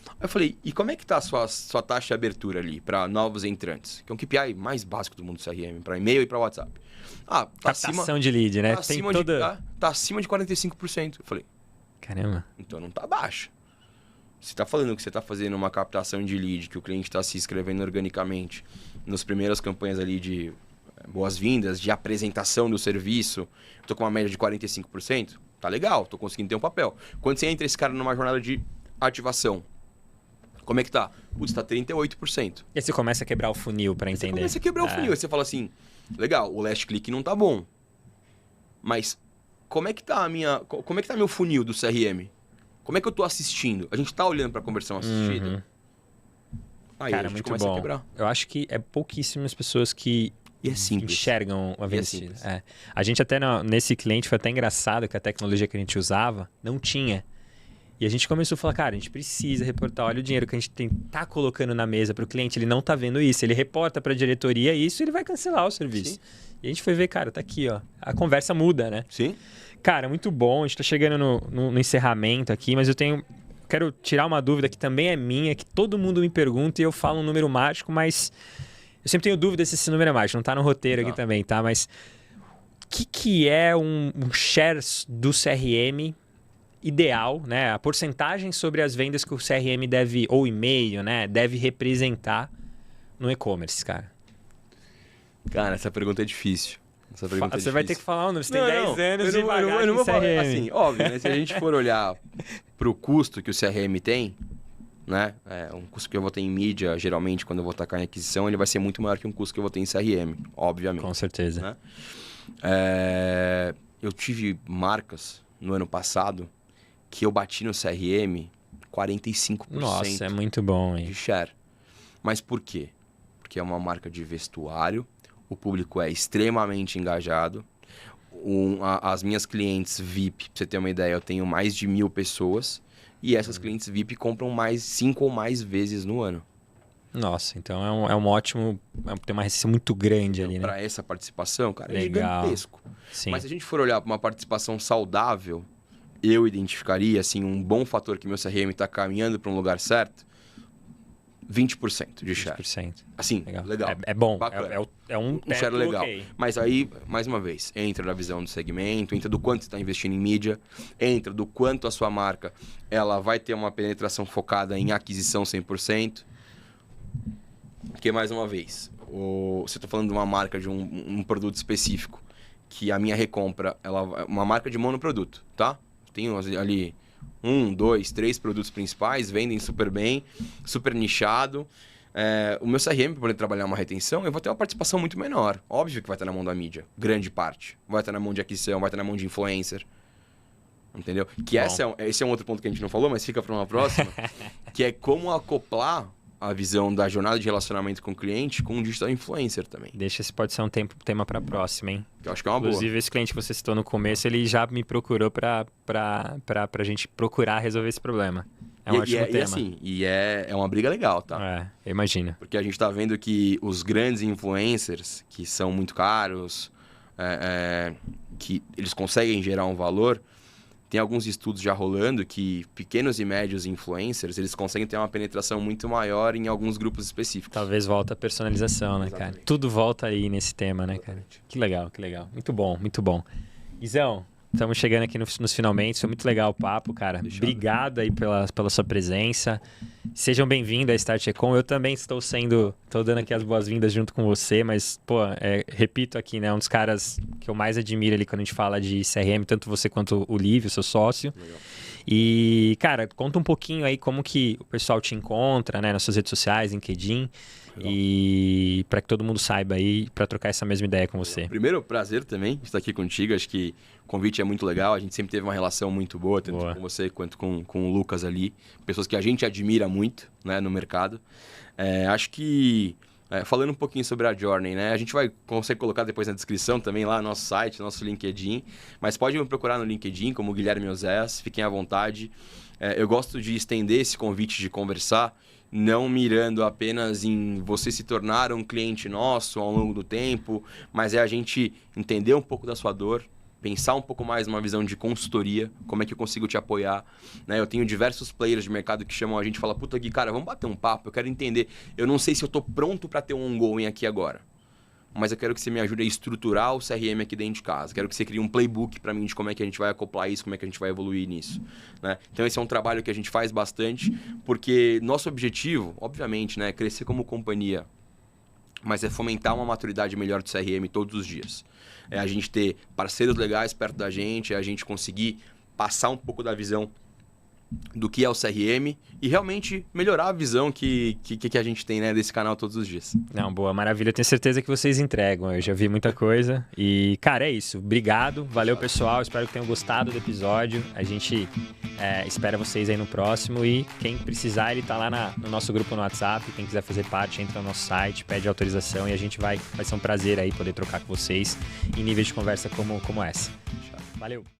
Aí eu falei, e como é que tá a sua taxa de abertura ali para novos entrantes? Que é um KPI mais básico do mundo do CRM, para e-mail e para WhatsApp. Tá captação de lead, né? Tá acima de 45%. Eu falei, caramba. Então não tá baixo. Você tá falando que você tá fazendo uma captação de lead, que o cliente tá se inscrevendo organicamente nas primeiras campanhas ali de boas-vindas, de apresentação do serviço. Tô com uma média de 45%. Tá legal, tô conseguindo ter um papel. Quando você entra esse cara numa jornada de ativação, como é que tá? Putz, tá 38%. E aí você começa a quebrar o funil para entender. Você começa a quebrar o funil. Aí você fala assim, legal, o last click não tá bom. Mas como é que tá meu funil do CRM? Como é que eu tô assistindo? A gente tá olhando para a conversão assistida? Aí cara, a gente muito começa bom. a quebrar. Eu acho que é pouquíssimas pessoas que enxergam a venda assistida. A gente até nesse cliente foi até engraçado que a tecnologia que a gente usava não tinha. E a gente começou a falar, cara, a gente precisa reportar, olha o dinheiro que a gente tá colocando na mesa para o cliente, ele não tá vendo isso, ele reporta para a diretoria isso, ele vai cancelar o serviço. Sim. E a gente foi ver, cara, tá aqui, ó, a conversa muda, né? Sim. Cara, muito bom, a gente tá chegando no encerramento aqui, mas eu tenho quero tirar uma dúvida que também é minha, que todo mundo me pergunta e eu falo um número mágico, mas eu sempre tenho dúvida se esse número é mágico. Não tá no roteiro aqui também, tá? Mas o que é um share do CRM ideal, né? A porcentagem sobre as vendas que o CRM deve, ou e-mail, né? Deve representar no e-commerce, cara. Cara, essa pergunta é difícil. Você vai ter que falar um número. Você tem 10 anos de bagagem em CRM. Assim, óbvio, né? Se a gente for olhar pro custo que o CRM tem, né? Um custo que eu vou ter em mídia, geralmente, quando eu vou tacar em aquisição, ele vai ser muito maior que um custo que eu vou ter em CRM, obviamente. Com certeza. Né? Eu tive marcas no ano passado que eu bati no CRM 45%. Nossa, é muito bom, hein? De share. Mas por quê? Porque é uma marca de vestuário, o público é extremamente engajado. As minhas clientes VIP, pra você ter uma ideia, eu tenho mais de 1.000 pessoas e essas clientes VIP compram 5 ou mais vezes no ano. Nossa, então é um ótimo... Tem uma receita muito grande ali, né? Para essa participação, cara, legal. É gigantesco. Sim. Mas se a gente for olhar para uma participação saudável, eu identificaria, assim, um bom fator que meu CRM está caminhando para um lugar certo, 20% de share. 20%. Assim, legal. É bom. É um share legal. Okay. Mas aí, mais uma vez, entra na visão do segmento, entra do quanto você está investindo em mídia, entra do quanto a sua marca ela vai ter uma penetração focada em aquisição 100%. Porque, mais uma vez, você está falando de uma marca, de um produto específico, que a minha recompra, ela é uma marca de monoproduto, tá? Tenho ali 1, 2, 3 produtos principais, vendem super bem, super nichado. O meu CRM, para poder trabalhar uma retenção, eu vou ter uma participação muito menor. Óbvio que vai estar na mão da mídia, grande parte. Vai estar na mão de aquisição, vai estar na mão de influencer. Entendeu? Que esse é um outro ponto que a gente não falou, mas fica para uma próxima. Que é como acoplar a visão da jornada de relacionamento com o cliente com o digital influencer também. Deixa, esse pode ser um tema para próxima, hein? Eu acho que é uma boa. Inclusive, esse cliente que você citou no começo, ele já me procurou pra gente procurar resolver esse problema. É um ótimo tema. É uma briga legal, tá? Eu imagino. Porque a gente tá vendo que os grandes influencers, que são muito caros, que eles conseguem gerar um valor, tem alguns estudos já rolando que pequenos e médios influencers, eles conseguem ter uma penetração muito maior em alguns grupos específicos. Talvez volta a personalização, né, cara? Tudo volta aí nesse tema, né, cara? Que legal, que legal. Muito bom, muito bom. Guizão, estamos chegando aqui nos finalmente. Foi muito legal o papo, cara. Obrigado aí pela sua presença. Sejam bem-vindos à Start Econ. Eu também estou dando aqui as boas-vindas junto com você, mas, pô, repito aqui, né? Um dos caras que eu mais admiro ali quando a gente fala de CRM, tanto você quanto o Lívio, seu sócio. Legal. E, cara, conta um pouquinho aí como que o pessoal te encontra, né? Nas suas redes sociais, LinkedIn. Legal. E para que todo mundo saiba aí, para trocar essa mesma ideia com você. Primeiro, prazer também estar aqui contigo. Acho que o convite é muito legal. A gente sempre teve uma relação muito boa, tanto com você quanto com o Lucas ali. Pessoas que a gente admira muito, né, no mercado. Acho que, falando um pouquinho sobre a Journey, né, a gente consegue colocar depois na descrição também lá no nosso site, nosso LinkedIn. Mas pode me procurar no LinkedIn como Guilherme Osés, fiquem à vontade. Eu gosto de estender esse convite de conversar, não mirando apenas em você se tornar um cliente nosso ao longo do tempo, mas a gente entender um pouco da sua dor, pensar um pouco mais numa visão de consultoria, como é que eu consigo te apoiar, né? Eu tenho diversos players de mercado que chamam a gente e falam, puta Gui, cara, vamos bater um papo, eu quero entender, eu não sei se eu tô pronto para ter um ongoing aqui agora, mas eu quero que você me ajude a estruturar o CRM aqui dentro de casa. Quero que você crie um playbook para mim de como é que a gente vai acoplar isso, como é que a gente vai evoluir nisso, né? Então esse é um trabalho que a gente faz bastante, porque nosso objetivo, obviamente, né, é crescer como companhia, mas é fomentar uma maturidade melhor do CRM todos os dias. É a gente ter parceiros legais perto da gente, é a gente conseguir passar um pouco da visão do que é o CRM e realmente melhorar a visão que a gente tem, né, desse canal todos os dias. Não, boa, maravilha. Eu tenho certeza que vocês entregam. Eu já vi muita coisa. E, cara, é isso. Obrigado. Valeu, pessoal. Espero que tenham gostado do episódio. A gente espera vocês aí no próximo. E quem precisar, ele tá lá no nosso grupo no WhatsApp. Quem quiser fazer parte, entra no nosso site, pede autorização e a gente vai ser um prazer aí poder trocar com vocês em níveis de conversa como essa. Valeu!